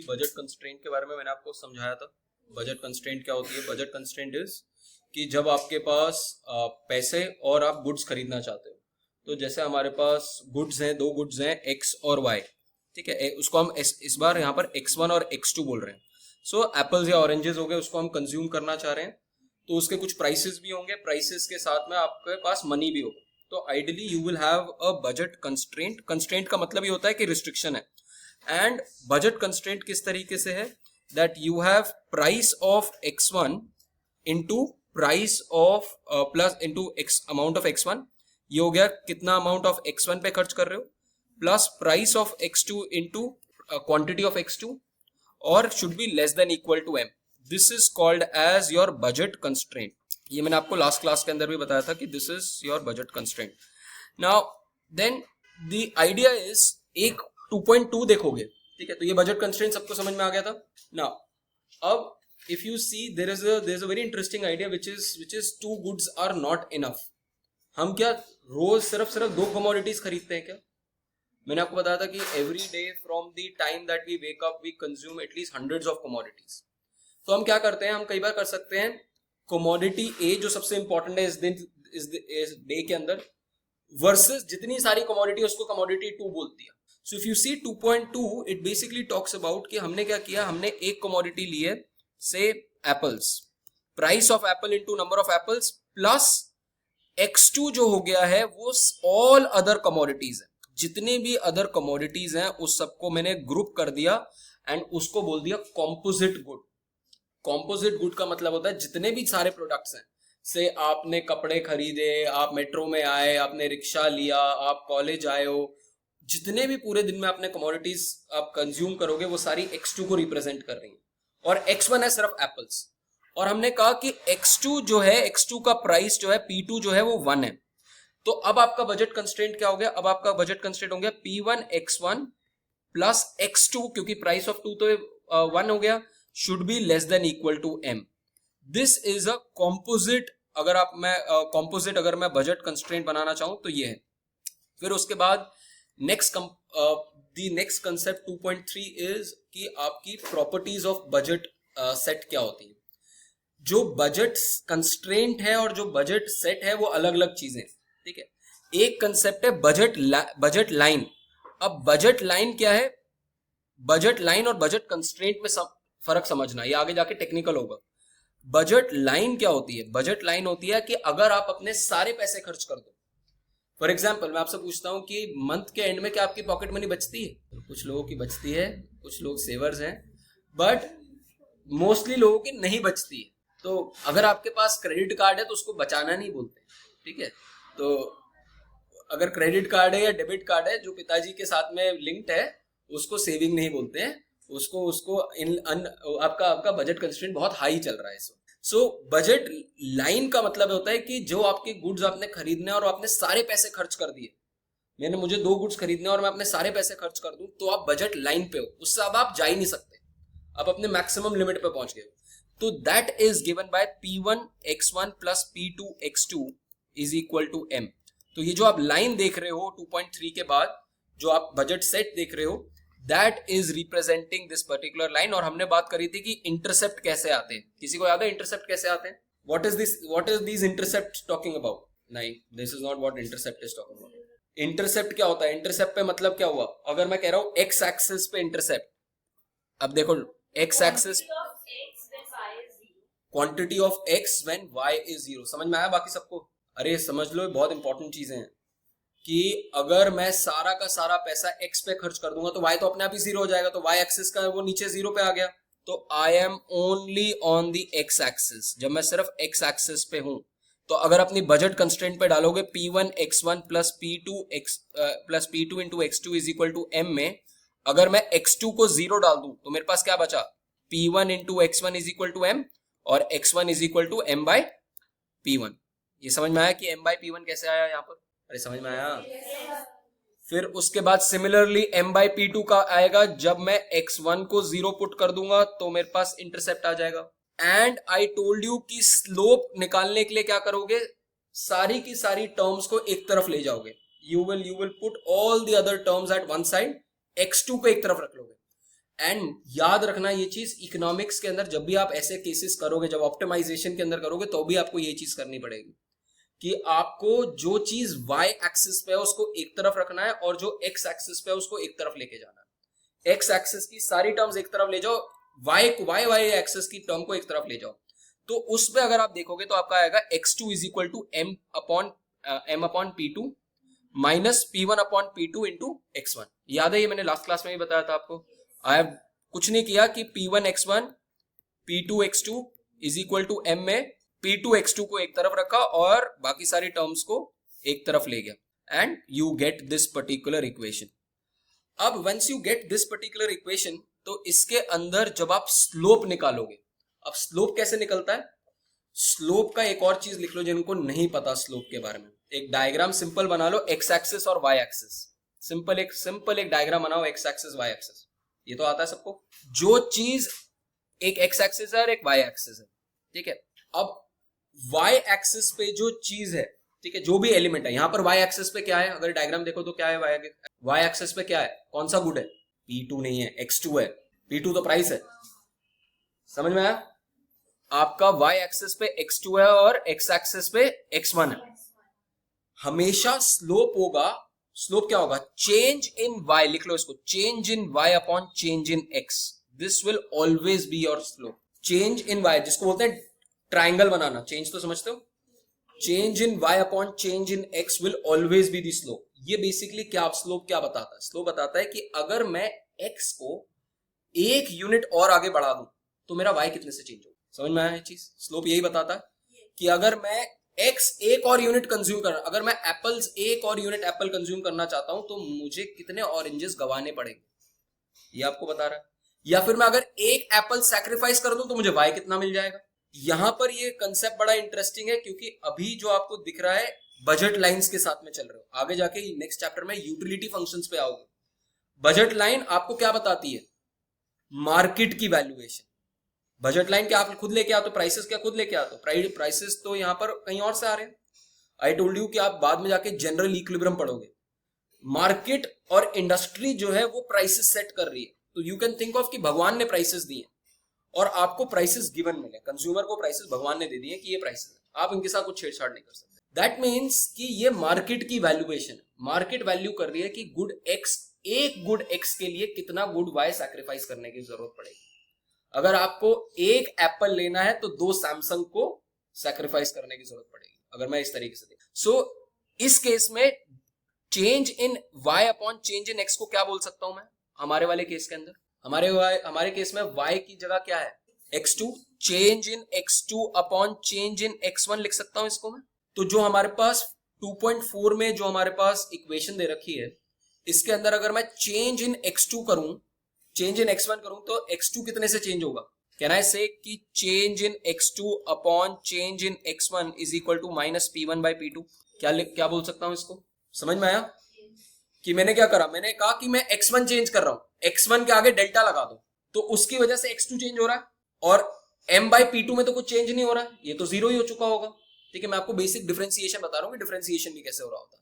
कि budget constraint के बारे में मैंने आपको समझाया था। बजट कंस्ट्रेंट क्या होती है? बजट कंस्ट्रेंट इज कि जब आपके पास पैसे और आप गुड्स खरीदना चाहते हो, तो जैसे हमारे पास गुड्स हैं, दो गुड्स हैं एक्स और वाई, ठीक है, उसको हम इस बार यहाँ पर x1 और x2 बोल रहे हैं। सो एप्पल्स या ऑरेंजेस हो गए, उसको हम कंज्यूम करना चाह रहे हैं, तो उसके कुछ प्राइसेस भी होंगे, प्राइसेस के साथ में आपके पास मनी भी होगा। तो ideally you will have a budget constraint. Constraint का मतलब ये होता है कि रिस्ट्रिक्शन है। एंड बजट कंस्ट्रेंट किस तरीके से है? That you have price of x1 into price of plus into x amount of x1, ये हो गया कितना अमाउंट ऑफ x1 पे खर्च कर रहे हो, plus price of x2 into quantity of x2, और should be less than equal to m। This is called as your budget constraint. ये मैंने आपको लास्ट क्लास के अंदर भी बताया था कि this is your budget constraint. Now then the idea is एक 2.2 देखोगे, ठीक है, तो ये बजट कंस्ट्रेंट सबको समझ में आ गया था। नाउ अब if you see there is a very interesting idea which is two goods are not enough. हम क्या रोज सिर्फ दो कमोडिटीज खरीदते हैं क्या? मैंने आपको बताया था कि every day from the time that we wake up we consume at least hundreds of commodities. तो हम क्या करते हैं, हम कई बार कर सकते हैं कमोडिटी ए जो सबसे इंपॉर्टेंट है इस डे के अंदर, वर्सेस जितनी सारी कमोडिटी उसको कमोडिटी 2 बोलती है। So if you see 2.2 it basically talks about कि हमने क्या किया, हमने एक कमोडिटी ली है, से apples, price of Apple into number of apples, plus x2 जो हो गया है वो ऑल अदर कमोडिटीज है, जितने भी अदर कमोडिटीज हैं उस सबको मैंने ग्रुप कर दिया एंड उसको बोल दिया कॉम्पोजिट गुड। कॉम्पोजिट गुड का मतलब होता है जितने भी सारे प्रोडक्ट्स हैं, से आपने कपड़े खरीदे, आप मेट्रो में आए, आपने रिक्शा लिया, आप कॉलेज आए हो, जितने भी पूरे दिन में आपने कमोडिटीज आप कंज्यूम करोगे वो सारी x2 को रिप्रेजेंट कर रही हैं, और x1 है सिर्फ एप्पल्स। और हमने कहा कि x2 जो है, x2 का प्राइस जो है P2 जो है वो 1 है। तो अब आपका बजट कंस्ट्रेंट क्या हो गया? अब आपका बजट कंस्ट्रेंट हो गया P1 x1 प्लस x2, क्योंकि प्राइस ऑफ 2 तो 1 हो गया, should be less than equal to m। This is a composite. अगर मैं बजट कंस्ट्रेंट बनाना चाहूं तो ये है। फिर उसके बाद नेक्स्ट कंसेप्ट 2.3 इज कि आपकी प्रॉपर्टीज ऑफ बजट सेट क्या होती है। जो बजट कंस्ट्रेंट है और जो बजट सेट है वो अलग अलग चीजें, ठीक है। एक कंसेप्ट है बजट लाइन। अब बजट लाइन क्या है? बजट लाइन और बजट कंस्ट्रेंट में फर्क समझना, ये आगे जाके टेक्निकल होगा। बजट लाइन क्या होती है? बजट लाइन होती है कि अगर आप अपने सारे पैसे खर्च कर दो। फॉर एग्जाम्पल मैं आपसे पूछता हूं कि मंथ के एंड में क्या आपकी पॉकेट मनी बचती है? तो कुछ लोगों की बचती है, कुछ लोग सेवर्स हैं, बट मोस्टली लोगों की नहीं बचती है। तो अगर आपके पास क्रेडिट कार्ड है तो उसको बचाना नहीं बोलते, ठीक है। तो अगर क्रेडिट कार्ड है या डेबिट कार्ड है जो पिताजी के साथ में लिंक्ड है, उसको सेविंग नहीं बोलते हैं, उसको आपका बजट कंस्ट्रेंट बहुत हाई चल रहा है। सो बजट लाइन का मतलब होता है कि जो आपके गुड्स आपने खरीदने और आपने सारे पैसे खर्च कर दिए, मुझे 2 गुड्स खरीदने और मैं अपने सारे पैसे खर्च कर दूं, तो आप बजट लाइन पे हो, उससे अब आप जा ही नहीं सकते, आप अपने मैक्सिमम लिमिट पे पहुंच गए। तो that is given by P1 x1 plus P2 x2 is equal to m। तो ये जो आप लाइन देख रहे हो 2.3 के बाद, जो आप बजट सेट देख रहे हो, that is representing this particular line. और हमने बात करी थी कि इंटरसेप्ट कैसे आते हैं। किसी को याद है इंटरसेप्ट कैसे आते हैं? What is this intercept talking about? नहीं, this is not what intercept is talking about. Intercept क्या होता है? इंटरसेप्ट पे मतलब क्या हुआ? अगर मैं कह रहा हूं एक्स एक्सिस पे इंटरसेप्ट, अब देखो x axis quantity of x when y is 0। समझ में आया बाकी सबको? अरे समझ लो, बहुत इंपॉर्टेंट चीजें हैं कि अगर मैं सारा का सारा पैसा x पे खर्च कर दूंगा तो y तो अपने आप ही 0 हो जाएगा, तो y एक्सिस का वो नीचे 0 पे आ गया। तो I am only on the x axis. जब मैं सिर्फ x एक्सिस पे हूं, तो अगर अपनी बजट कंस्ट्रेंट पे डालोगे P1 x1 plus P2 into x2 is equal to m में, अगर मैं x2 को 0 डाल दूं तो मेरे पास क्या बचा? P1 into x1 is equal to m और x1 is equal to m by P1। ये समझ में आया कि m बाय P1 कैसे आया यहाँ पर? अरे समझ में आया? फिर उसके बाद सिमिलरली m बाय P2 का आएगा, जब मैं x1 को 0 पुट कर दूंगा तो मेरे पास इंटरसेप्ट आ जाएगा। एंड आई टोल्ड यू कि स्लोप निकालने के लिए क्या करोगे? सारी की सारी टर्म्स को एक तरफ ले जाओगे। You will put all the other terms at one side, x2 को एक तरफ रख लोगे। एंड याद रखना ये चीज, इकोनॉमिक्स के अंदर जब भी आप ऐसे केसेस करोगे, जब ऑप्टिमाइजेशन के अंदर करोगे, तो भी आपको ये चीज करनी पड़ेगी कि आपको जो चीज y एक्सिस पे है उसको एक तरफ रखना है और जो x एक्सिस पे है उसको एक तरफ लेके जाना है। x एक्सिस की सारी टर्म्स एक तरफ ले जाओ, y एक्सिस की टर्म को एक तरफ ले जाओ। तो उस पे अगर आप देखोगे तो आपका आएगा x2 is equal to m upon p2 minus p1 upon p2 into x1। याद है, ये मैंने लास्ट क्लास में भी बताया था आपको। आई हैव कुछ नहीं किया कि p1 x1 p2 x2 is equal to m में p2 x2 को एक तरफ रखा और बाकी सारी टर्म्स को एक तरफ ले गया and you get this particular equation. अब once you get this particular equation, तो इसके अंदर जब आप स्लोप निकालोगे, अब स्लोप कैसे निकलता है, स्लोप का एक और चीज लिख लो जिनको नहीं पता स्लोप के बारे में। एक डायग्राम सिंपल बना लो, एक्स एक्सिस और वाई एक्सिस। सिंपल एक डायग्राम बनाओ, एक्स एक्सिस वाई एक्सिस। ये तो आता है सबको। जो चीज एक एक्स एक्सिस है और एक वाई एक्सिस है, ठीक है। अब वाई एक्सिस पे जो चीज है, ठीक है, जो भी एलिमेंट है, यहां पर वाई एक्सिस पे क्या है, अगर डायग्राम देखो तो क्या है, वाई एक्सिस पे क्या है, कौन सा गुड है, P2 नहीं है, X2 है। P2 तो प्राइस है, समझ में आया। आपका y एक्सिस पे x2 है और x एक्सिस पे x1 है। हमेशा स्लोप होगा, स्लोप क्या होगा, चेंज इन y, लिख लो इसको, change in y upon change in x। This will always be your slope. Change in y, जिसको बोलते हैं ट्राइंगल बनाना, चेंज तो समझते हो, change in y upon change in x will always be the slope. ये basically क्या, slope क्या बताता है, स्लोप बताता है कि अगर मैं x को एक यूनिट और आगे बढ़ा दूं तो मेरा y कितने से चेंज होगा। समझ में आया ये चीज, स्लोप यही बताता है कि अगर मैं x एक और यूनिट कंज्यूम कर, अगर मैं एप्पल्स एक और यूनिट एप्पल कंज्यूम करना चाहता हूं तो मुझे कितने ऑरेंजेस गंवाने पड़ेंगे, ये आपको बता रहा है। या फिर मैं अगर एक एप्पल सैक्रिफाइस कर दूं तो मुझे y कितना मिल जाएगा। यहां पर ये कंसेप्ट बड़ा इंटरेस्टिंग है क्योंकि अभी जो आपको दिख रहा है बजट लाइंस के साथ में चल रहे हो, आगे जाके नेक्स्ट चैप्टर में यूटिलिटी फंक्शंस पे आओगे। बजट लाइन आपको क्या बताती है, मार्केट की वैल्यूएशन। बजट लाइन क्या आप खुद लेके आते हो, प्राइसेस क्या खुद लेके आते हो, प्राइसेस तो यहां पर कहीं और से आ रहे हैं। आई टोल्ड यू कि आप बाद में जाके जनरल इक्विलिब्रियम पढ़ोगे। मार्केट और इंडस्ट्री जो है वो प्राइसेस सेट कर रही है, तो यू कैन थिंक ऑफ कि भगवान ने प्राइसेस दिए और आपको प्राइसेस गिवन मिले, कंज्यूमर को प्राइसेस भगवान ने दे दिए कि ये प्राइसेस है, आप इनके साथ कुछ छेड़छाड़ नहीं कर सकते। दैट मीन्स कि ये मार्केट की वैल्यूएशन, मार्केट वैल्यू कर रही है कि गुड एक्स, एक गुड एक्स के लिए कितना गुड वाई सैक्रिफाइस करने की जरूरत पड़ेगी। अगर आपको एक एप्पल लेना है तो 2 सैमसंग को सैक्रिफाइस करने की जरूरत पड़ेगी, अगर मैं इस तरीके से देखूं। सो इस केस में change in y upon change in x को क्या बोल सकता हूं मैं, हमारे वाले केस के अंदर, हमारे केस में y की जगह क्या है, x2, change in x2 upon change in x1 लिख सकता हूं इसको मैं। तो जो हमारे पास 2.4 में जो हमारे पास इक्वेशन दे रखी है, इसके अंदर अगर मैं चेंज इन x2 करूं, चेंज इन x1 करूं तो x2 कितने से चेंज होगा, कैन आई से कि change in x2 upon change in x1 is equal to minus p1 by p2। क्या बोल सकता हूं इसको, समझ में आया कि मैंने क्या करा, मैंने कहा कि मैं x1 चेंज कर रहा हूं, x1 के आगे डेल्टा लगा दो तो उसकी वजह से x2 चेंज हो रहा है और m बाई p2 में तो कुछ चेंज नहीं हो रहा है, ये तो जीरो ही हो चुका होगा। ठीक है, मैं आपको बेसिक डिफरेंशिएशन बता रहा हूं कि डिफरेंशिएशन भी कैसे हो रहा होता है।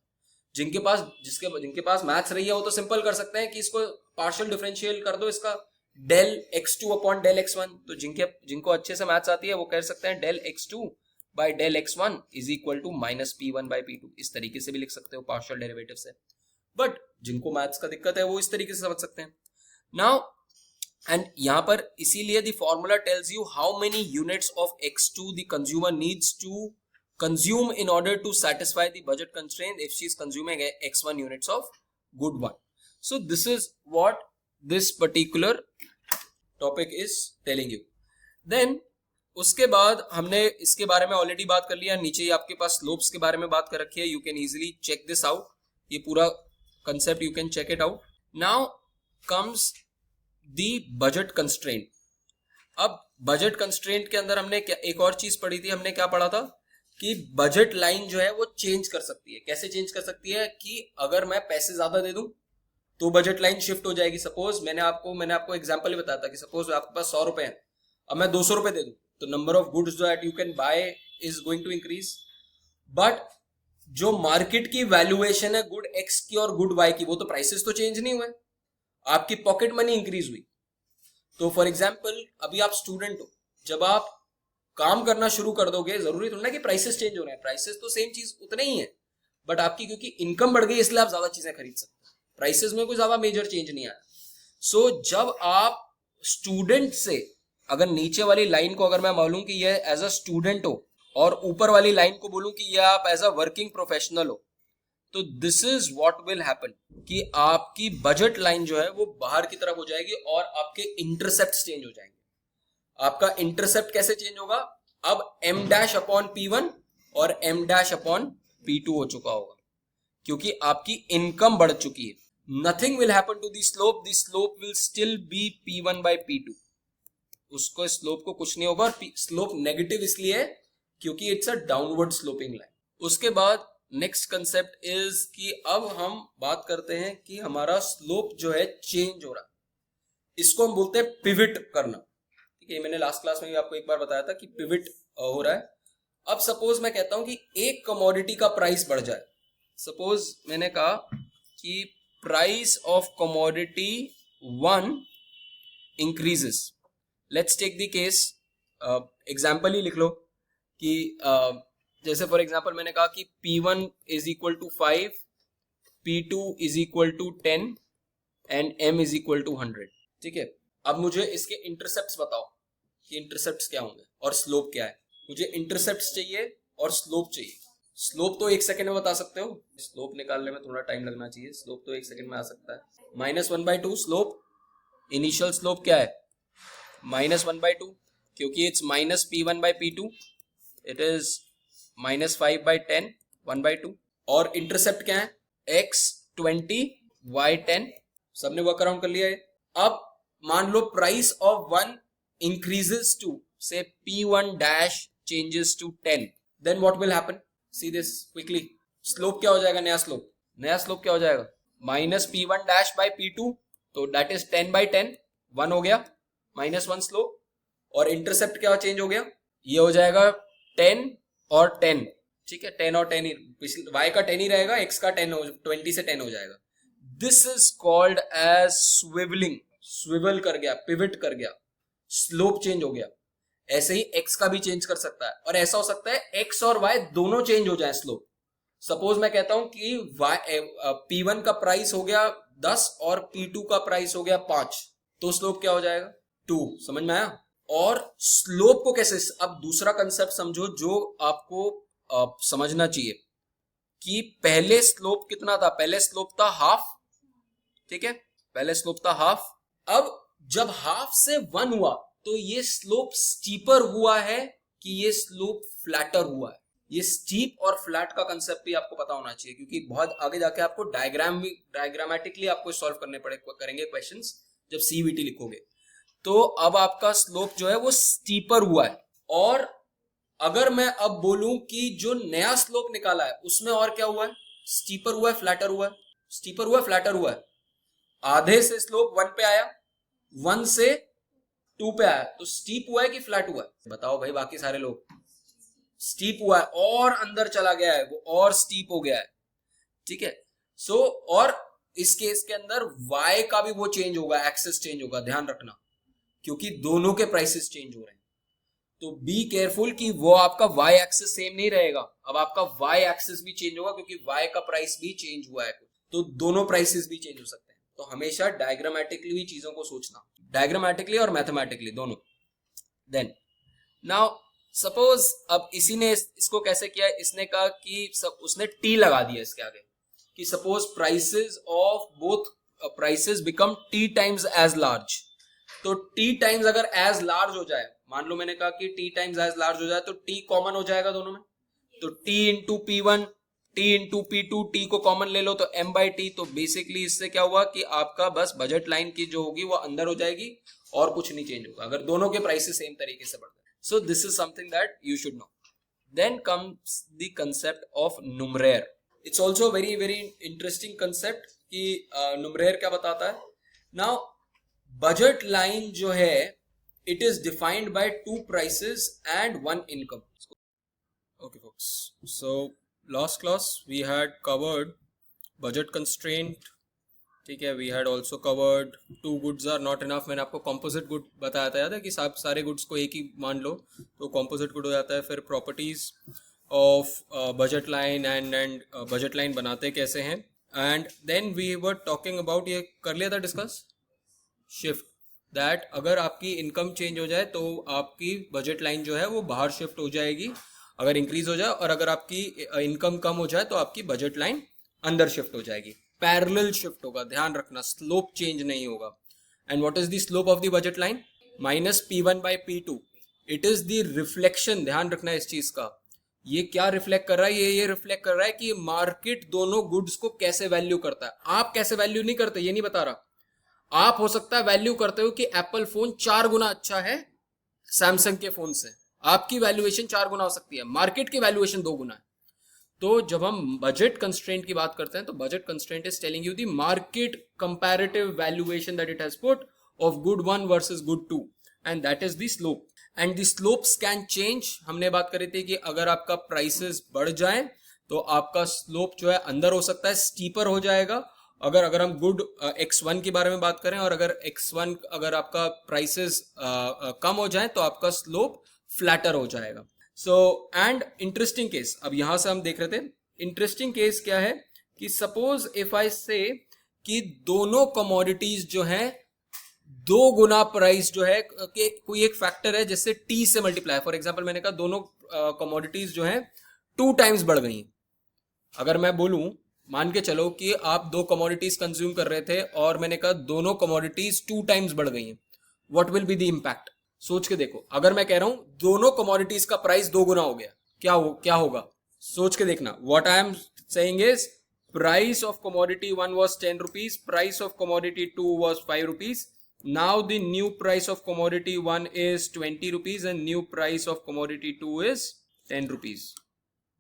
जिनके पास मैथ्स रही है वो तो सिंपल कर सकते हैं कि इसको पार्शियल डिफरेंशियल कर दो, इसका del x2 upon del x1। तो जिनको अच्छे से मैथ्स आती है वो कह सकते हैं del x2 by del x1 is equal to minus p1 by p2। इस तरीके से भी लिख सकते हो पार्शियल डेरिवेटिव से, बट जिनको मैथ्स का दिक्कत है वो इस तरीके से समझ सकते हैं। नाउ एंड यहां पर इसीलिए the formula tells you how many units of x2 the consumer needs to consume in order to satisfy the budget constraint if she is consuming x1 units of good one. So this is what this particular topic is telling you. Then उसके बाद हमने इसके बारे में already बात कर लिया, नीचे ही आपके पास स्लोप्स के बारे में बात कर रखी है, you can easily check this out, ये पूरा concept you can check it out. Now comes the budget constraint. अब बजट कंस्ट्रेंट के अंदर हमने एक और चीज पढ़ी थी, हमने क्या पढ़ा था कि बजट लाइन जो है वो चेंज कर सकती है। कैसे चेंज कर सकती है कि अगर मैं पैसे ज्यादा दे दूं तो बजट लाइन शिफ्ट हो जाएगी। सपोज मैंने आपको एग्जांपल बताया था कि सपोज आपके पास 100 रुपए हैं, अब मैं 200 रुपए दे दूं तो number of goods that you can buy is going to increase, but जो मार्केट की वैल्यूएशन है गुड एक्स की और गुड वाई की, वो तो प्राइसेस तो चेंज नहीं हुए, आपकी पॉकेट मनी इंक्रीज हुई। तो फॉर एग्जाम्पल अभी आप स्टूडेंट हो, जब आप काम करना शुरू कर दोगे, जरूरी थोड़ा ना कि प्राइसेस चेंज हो रहे हैं, प्राइसेस तो सेम चीज उतने ही है, बट आपकी क्योंकि इनकम बढ़ गई इसलिए आप ज्यादा चीजें खरीद सकते हैं, प्राइसेस में कोई ज्यादा मेजर चेंज नहीं आया। सो जब आप स्टूडेंट से, अगर नीचे वाली लाइन को अगर मैं बोलूं कि ये एज अ स्टूडेंट हो और ऊपर वाली लाइन को बोलूं कि ये आप एज अ वर्किंग प्रोफेशनल हो, तो this is what will happen कि आपकी बजट लाइन जो है वो बाहर की तरफ हो जाएगी और आपके इंटरसेप्ट चेंज हो जाएंगे। आपका इंटरसेप्ट कैसे चेंज होगा, अब m डैश अपॉन P1 और m डैश अपॉन P2 हो चुका होगा, क्योंकि आपकी इनकम बढ़ चुकी है। Nothing will happen to the slope will still be P1 by P2। उसको स्लोप को कुछ नहीं होगा, और स्लोप नेगेटिव इसलिए है क्योंकि it's a downward sloping line. उसके बाद नेक्स्ट कंसेप्ट इज कि अब हम बात करते हैं कि हमारा स्लोप जो है चेंज हो रहा है, इसको हम बोलते हैं पिविट करना। ठीक है, मैंने लास्ट क्लास में भी आपको एक बार बताया था कि पिविट हो रहा है। अब सपोज मैं कहता हूं कि एक कमोडिटी का प्राइस बढ़ जाए, सपोज मैंने कहा कि price of commodity 1 increases. Let's take the case, example ही लिख लो कि जैसे फॉर एग्जाम्पल मैंने कहा कि P1 is equal to 5, P2 is equal to 10 and M is equal to 100। ठीक है, अब मुझे इसके इंटरसेप्ट्स बताओ कि इंटरसेप्ट्स क्या होंगे और स्लोप क्या है। मुझे इंटरसेप्ट्स चाहिए और स्लोप चाहिए। स्लोप तो 1 सेकंड में बता सकते हो, स्लोप निकालने में थोड़ा टाइम लगना चाहिए, स्लोप तो 1 सेकंड में आ सकता है। -1/2 स्लोप, इनिशियल स्लोप क्या है -1/2, क्योंकि it's minus P1 by P2, it is -5/10 1/2। और इंटरसेप्ट क्या है x20 y10। सबने वर्क अराउंड कर लिया है। अब मान लो price of 1 increases to say P1 dash changes to 10, then what will happen? See this quickly. Slope क्या हो जाएगा, नया स्लोप क्या हो जाएगा -P1 dash by P2, तो that is 10/10, 1 हो गया, -1 स्लोप। और इंटरसेप्ट क्या चेंज हो गया, ये हो जाएगा 10 और 10। ठीक है, 10 और 10 ही, y का 10 ही रहेगा, x का 10 हो, 20 से 10 हो जाएगा। This is called as swivelling. Swivel कर गया, पिविट कर गया, स्लोप चेंज हो गया। ऐसे ही x का भी चेंज कर सकता है, और ऐसा हो सकता है x और y दोनों चेंज हो जाए स्लोप। सपोज मैं कहता हूं कि P1 का प्राइस हो गया 10 और P2 का प्राइस हो गया 5, तो स्लोप क्या हो जाएगा 2। समझ में आया। और स्लोप को कैसे, अब दूसरा कंसेप्ट समझो जो आपको समझना चाहिए कि पहले स्लोप कितना था, पहले स्लोप था हाफ। ठीक है, पहले स्लोप था हाफ। अब जब हाफ से 1 हुआ तो ये स्लोप स्टीपर हुआ है कि ये स्लोप फ्लैटर हुआ है। ये स्टीप और फ्लैट का कंसेप्ट भी आपको पता होना चाहिए, क्योंकि बहुत आगे जाके आपको डायग्रामेटिकली आपको सॉल्व करेंगे क्वेश्चंस जब सीवीटी लिखोगे। तो अब आपका स्लोप जो है वो स्टीपर हुआ है। और अगर मैं अब बोलूं कि जो नया स्लोप निकाला है उसमें और क्या हुआ है, स्टीपर हुआ है, फ्लैटर हुआ है, स्टीपर हुआ है, फ्लैटर हुआ है। आधे से स्लोप 1 पे आया, 1 से 2 पे आया, तो स्टीप हुआ है कि फ्लैट हुआ है, बताओ भाई बाकी सारे लोग। स्टीप हुआ है, और अंदर चला गया है वो, और स्टीप हो गया है। ठीक है, सो और इस केस के अंदर y का भी वो चेंज होगा, एक्सेस चेंज होगा, ध्यान रखना, क्योंकि दोनों के प्राइसेस चेंज हो रहे हैं। तो बी केयरफुल कि वो आपका y एक्सेस सेम नहीं रहेगा, अब आपका y एक्सेस भी चेंज होगा क्योंकि y का प्राइस भी चेंज हुआ है, तो दोनों प्राइसेस भी चेंज हो सकते हैं। तो हमेशा डायग्रामेटिकली भी चीजों को सोचना, डायग्रामेटिकली और मैथमेटिकली दोनों। देन नाउ सपोज अब इसी ने इसको कैसे किया, इसने कहा कि उसने t लगा दिया इसके आगे कि suppose prices of both prices become t times as large. तो t टाइम्स अगर एज लार्ज हो जाए, मान लो मैंने कहा कि t टाइम्स एज लार्ज हो जाए, तो t कॉमन हो जाएगा दोनों में, तो t into P1 t into P2, t को कॉमन ले लो तो m/t। तो बेसिकली इससे क्या हुआ कि आपका बस बजट लाइन की जो होगी वो अंदर हो जाएगी और कुछ नहीं चेंज होगा अगर दोनों के प्राइसेस सेम तरीके से बढ़ गए। So this is something that you should know. Then comes the concept of numeraire. It's also very very interesting concept कि नुमरेयर क्या बताता है। नाउ बजट लाइन जो है it is defined by 2 prices and 1 income. Okay folks, so last class we had covered budget constraint, ठीक है, we had also covered two goods are not enough. मैंने आपको कॉम्पोजिट गुड बताया था, याद है कि सारे गुड्स को एक ही मान लो तो कॉम्पोजिट गुड हो जाता है. फिर properties of budget line and budget line बनाते कैसे हैं. And then we were talking about, ये कर लिया था डिस्कस, शिफ्ट, दैट अगर आपकी इनकम चेंज हो जाए तो आपकी बजट लाइन जो है वो बाहर शिफ्ट हो जाएगी अगर इंक्रीज हो जाए, और अगर आपकी इनकम कम हो जाए तो आपकी बजट लाइन अंदर शिफ्ट हो जाएगी. पैरेलल शिफ्ट होगा, ध्यान रखना, स्लोप चेंज नहीं होगा. And what is the slope of the budget line? Minus P1 by P2. It is the reflection, ध्यान रखना इस चीज का. ये क्या रिफ्लेक्ट कर रहा है? ये रिफ्लेक्ट कर रहा है कि मार्केट दोनों गुड्स को कैसे वैल्यू करता है. आप कैसे वैल्यू नहीं करते ये नहीं बता रहा. आप हो सकता है वैल्यू करते हो कि एप्पल फोन 4 गुना अच्छा है सैमसंग के फोन से, आपकी वैल्यूएशन 4 गुना हो सकती है, मार्केट की वैल्यूएशन 2 गुना है. तो जब हम बजट कंस्ट्रेंट की बात करते हैं तो budget constraint is telling you the market comparative valuation that it has put off good 1 versus good 2, and that is the slope. And the slopes can change. हमने बात करी थी कि अगर आपका प्राइसेस बढ़ जाए तो आपका स्लोप जो है अंदर हो सकता है, स्टीपर हो जाएगा. अगर हम गुड X1 के बारे में बात करें और अगर X1 अगर आपका प्राइसेस कम हो जाए तो आपका स्लोप फ्लैटर हो जाएगा. सो एंड इंटरेस्टिंग केस, अब यहां से हम देख रहे थे, इंटरेस्टिंग केस क्या है कि सपोज इफ आई से कि दोनों कमोडिटीज जो है 2 गुना प्राइस जो है कि कोई एक फैक्टर है जिससे T से मल्टीप्लाई. फॉर एग्जांपल मैंने कहा दोनों कमोडिटीज जो है 2 टाइम्स बढ़ गई. अगर मैं बोलूं, मान के चलो कि आप 2 कमोडिटीज कंज्यूम कर रहे थे और मैंने कहा दोनों कमोडिटीज 2 टाइम्स बढ़ गई हैं, what will be the impact? सोच के देखो. अगर मैं कह रहा हूं दोनों कमोडिटीज का प्राइस 2 गुना हो गया, क्या होगा? सोच के देखना. What I am saying is price of commodity 1 was 10 rupees, price of commodity 2 was 5 rupees. Now the new price of commodity 1 is 20 rupees and new price of commodity 2 is 10 rupees.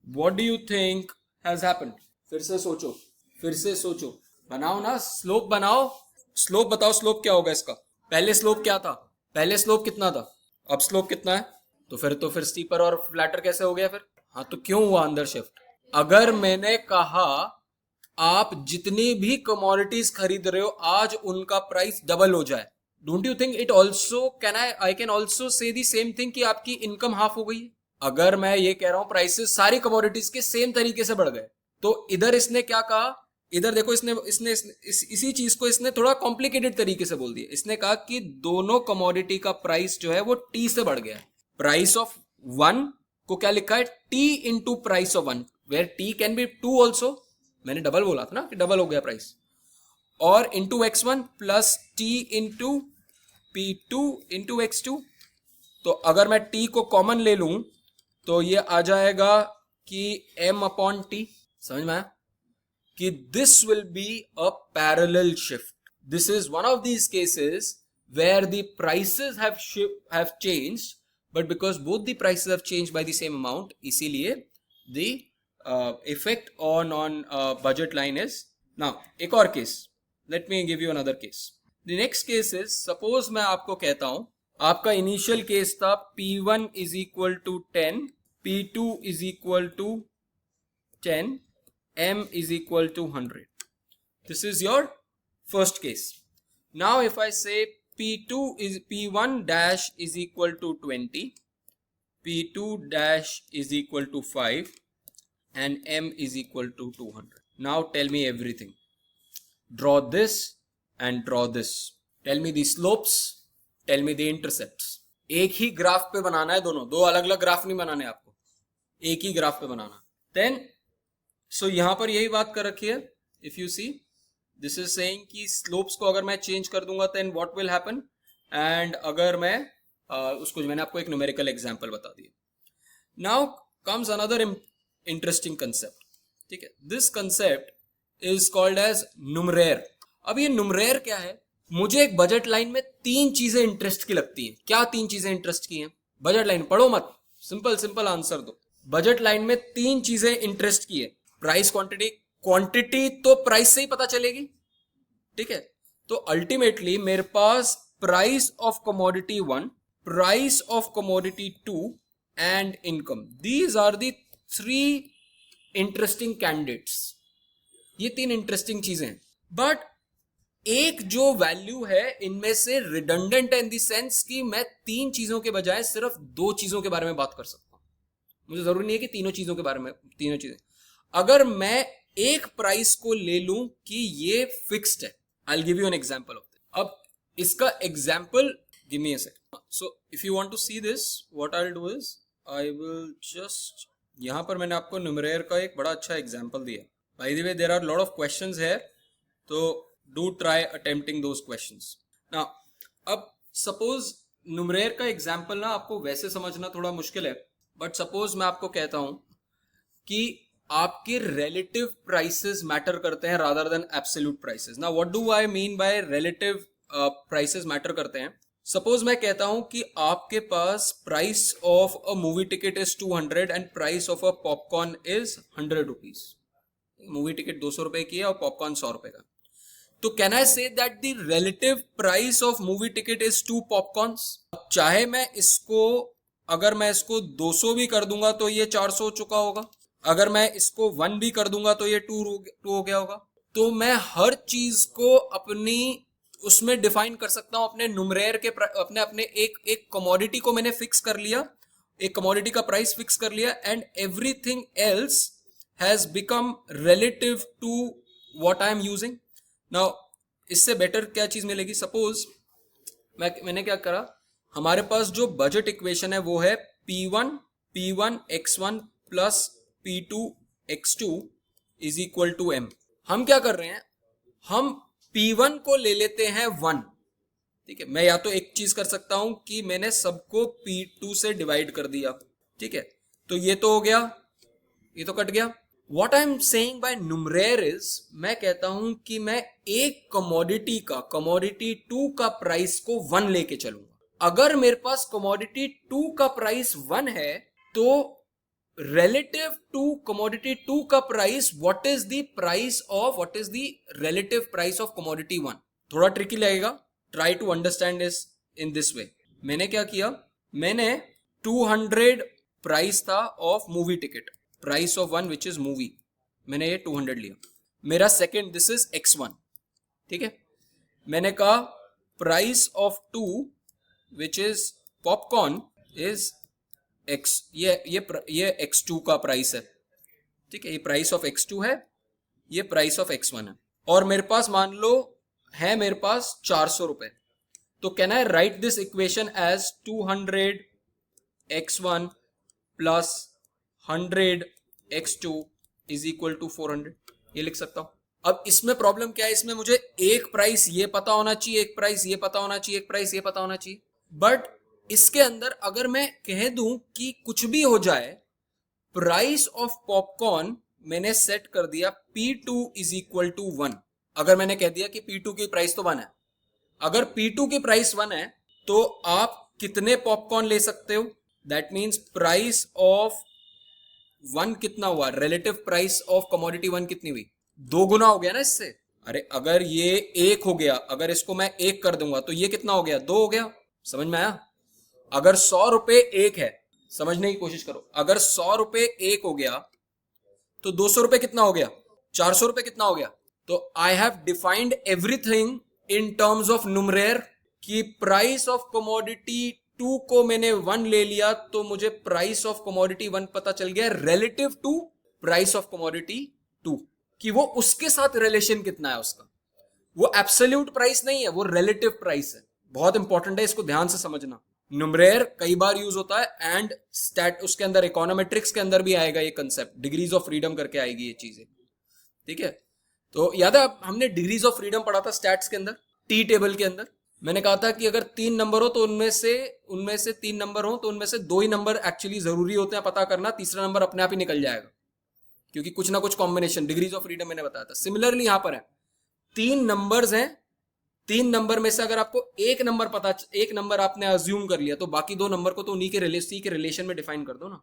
What do you think has happened? फिर से सोचो, बनाओ ना, slope बनाओ, slope बताओ, slope क्या होगा इसका? पहले स्लोप क्या था? पहले स्लोप कितना था? अब स्लोप कितना है? तो फिर स्टीपर और फ्लैटर कैसे हो गया फिर? हाँ, तो क्यों हुआ अंदर शिफ्ट? अगर मैंने कहा आप जितनी भी कमोडिटीज खरीद रहे हो आज उनका प्राइस डबल हो जाए, don't you think it also I can also say the same thing कि आपकी इनकम हाफ हो गई? अगर मैं ये कह रहा हूं प्राइसेस सारी कमोडिटीज के सेम तरीके से बढ़ गए, तो इधर इसने क्या कहा? इधर देखो, इसने इसी चीज को इसने थोड़ा कॉम्प्लिकेटेड तरीके से बोल दिया. इसने कहा कि दोनों कमोडिटी का प्राइस जो है वो T से बढ़ गया. प्राइस ऑफ 1 को क्या लिखा है? T into price of 1, where T can be 2 also. मैंने डबल बोला था ना कि डबल हो गया प्राइस. और into X1 plus T into P2 into X2. तो अगर मैं T को कॉमन ले लूं तो ये आ जाएगा कि M अपॉन T. समझ में आया कि this will be a parallel shift. This is one of these cases where the prices have changed, but because both the prices have changed by the same amount, इसीलिए the effect on budget line is. Now एक और case, let me give you another case. The next case is, suppose मैं आपको कहता हूं, आपका initial case था P1 is equal to 10, P2 is equal to 10, M is equal to 100. This is your first case. Now if I say P1 dash is equal to 20, P2 dash is equal to 5 and M is equal to 200. Now tell me everything. Draw this and draw this. Tell me the slopes, tell me the intercepts. एक ही graph पे बनाना है, दोनों, 2 अलग अलग graph नहीं बनाने आपको, एक ही ग्राफ पे बनाना. देन सो यहां पर यही बात कर रखी है. If you see, this is saying कि स्लोप्स को अगर मैं चेंज कर दूंगा then what will happen. And अगर मैं उसको, मैंने आपको एक न्यूमेरिकल एग्जांपल बता दिया. Now comes another interesting concept. ठीक है, this concept is called as numeraire. अब ये नुमरेर क्या है? मुझे एक बजट लाइन में 3 चीजें इंटरेस्ट की लगती हैं. क्या 3 चीजें इंटरेस्ट की हैं? बजट लाइन पढ़ो मत, सिंपल आंसर दो. बजट लाइन में 3 चीजें इंटरेस्ट की है. प्राइस, क्वांटिटी तो प्राइस से ही पता चलेगी. ठीक है, तो अल्टीमेटली मेरे पास price of commodity 1, price of commodity 2 and income, these are the 3 interesting candidates. ये 3 इंटरेस्टिंग चीजें हैं. बट एक जो वैल्यू है इनमें से रिडंडेंट है इन द सेंस कि मैं 3 चीजों के बजाय सिर्फ 2 चीजों के बारे में बात कर सकता हूं। मुझे जरूरी नहीं है कि तीनों चीजों के बारे में, तीनों चीजें। अगर मैं एक प्राइस को ले लूं कि ये फिक्स्ड है, I will give you an example of this. अब इसका example, give me a second. So if you want to see this, what I will do is I will just, यहां पर मैंने आपको न्यूमरेयर का एक बड़ा अच्छा एग्जांपल दिया। By the way there are lot of questions here, तो do try attempting those questions. Now अब सपोज न्यूमरेयर का एग्जांपल ना आपको वैसे समझना थोड़ा मुश्किल है, बट सपोज मैं आपको कहता हूं कि आपके रिलेटिव प्राइसेस मैटर करते हैं rather than absolute prices. Now what do I mean by relative prices matter करते हैं? सपोज मैं कहता हूं कि आपके पास price of a movie ticket is 200 and price of a popcorn is 100 rupees. Movie ticket 200 रुपए की है और पॉपकॉर्न 100 रुपए का। तो can I say that the relative price of movie ticket is 2 popcorns? चाहे मैं इसको, अगर मैं इसको 200 भी कर दूंगा तो ये 400 हो चुका होगा, अगर मैं इसको 1 भी कर दूंगा तो ये 2 हो गया होगा। तो मैं हर चीज को अपनी उसमें डिफाइन कर सकता हूं, अपने न्यूमरेयर के अपने एक कमोडिटी को मैंने फिक्स कर लिया, एक कमोडिटी का प्राइस फिक्स कर लिया, and everything else has become relative to what I am using. Now इससे बेटर क्या चीज मिलेगी? सपोज मैंने क्या करा, हमारे पास जो बजट इक्वेशन है वो है P1 X1 plus P2 X2 is equal to M। हम क्या कर रहे हैं, हम P1 को ले लेते हैं 1, ठीक है। मैं या तो एक चीज कर सकता हूं कि मैंने सबको P2 से डिवाइड कर दिया, ठीक है, तो ये तो हो गया, ये तो कट गया। What I'm saying by numeraire is, मैं कहता हूं कि मैं एक कमोडिटी का, कमोडिटी 2 का प्राइस को 1 लेके चलूंगा। अगर मेरे पास कमोडिटी 2 का प्राइस 1 है तो relative to commodity 2 का price, what is the price of, what is the relative price of commodity 1? थोड़ा ट्रिकी लगेगा, try to understand this in this way। मैंने क्या किया, मैंने 200 प्राइस था of movie ticket, price of 1 which is movie, मैंने ये 200 लिया। मेरा सेकंड, दिस इज X1, ठीक है। मैंने कहा price of 2 which is popcorn is X, ये X2 का प्राइस है, ठीक है, ये प्राइस ऑफ X2 है, ये प्राइस ऑफ X1 है, और मेरे पास मान लो है मेरे पास 400 रुपए। तो can I write this equation as 200 X1 plus 100 X2 is equal to 400, ये लिख सकता हूं। अब इसमें प्रॉब्लम क्या है, इसमें मुझे एक प्राइस ये पता होना चाहिए, एक प्राइस ये पता होना चाहिए, एक प्राइस ये पता होना चाहिए, बट इसके अंदर अगर मैं कह दूं कि कुछ भी हो जाए, प्राइस ऑफ पॉपकॉर्न मैंने सेट कर दिया P2 इज इक्वल टू 1। अगर मैंने कह दिया कि P2 की प्राइस तो 1 है, अगर P2 की प्राइस 1 है तो आप कितने पॉपकॉर्न ले सकते हो? दैट मीन्स प्राइस ऑफ 1 कितना हुआ, रिलेटिव प्राइस ऑफ कमोडिटी 1 कितनी हुई, 2 गुना हो गया ना इससे। अरे अगर ये 1 हो गया, अगर इसको मैं 1 कर दूंगा तो ये कितना हो गया, 2 हो गया। समझ में आया? अगर 100 रुपए 1 है, समझने की कोशिश करो, अगर 100 रुपए 1 हो गया तो 200 रुपए कितना हो गया, 400 रुपए कितना हो गया। तो I have defined everything in terms of numeraire कि प्राइस ऑफ कमोडिटी 2 को मैंने 1 ले लिया तो मुझे प्राइस ऑफ कमोडिटी 1 पता चल गया relative to price of commodity 2, कि वो उसके साथ रिलेशन कितना है उसका। वो एब्सोल्यूट प्राइस नहीं है, वो रिलेटिव प्राइस है। बहुत इंपॉर्टेंट है, इसको ध्यान से समझना। न्यूमरेयर कई बार यूज होता है एंड स्टैट, उसके अंदर इकोनोमेट्रिक्स के अंदर भी आएगा ये कंसेप्ट, डिग्रीज ऑफ फ्रीडम करके आएगी ये चीजें, ठीक है। तो याद है हमने डिग्रीज ऑफ फ्रीडम पढ़ा था स्टैट्स के अंदर, टी टेबल के अंदर। मैंने कहा था कि अगर 3 नंबर हो तो उनमें से 3 नंबर हो तो उनमें से 2 ही नंबर एक्चुअली जरूरी होते हैं पता करना, तीसरा नंबर अपने आप ही निकल जाएगा, क्योंकि कुछ ना कुछ कॉम्बिनेशन, डिग्रीज ऑफ फ्रीडम मैंने बताया था। सिमिलरली यहां पर है 3 नंबर्स हैं, 3 नंबर में से अगर आपको एक नंबर आपने अज्यूम कर लिया तो बाकी 2 नंबर को तो उन्हीं के रिलेशन में डिफाइन कर दो ना।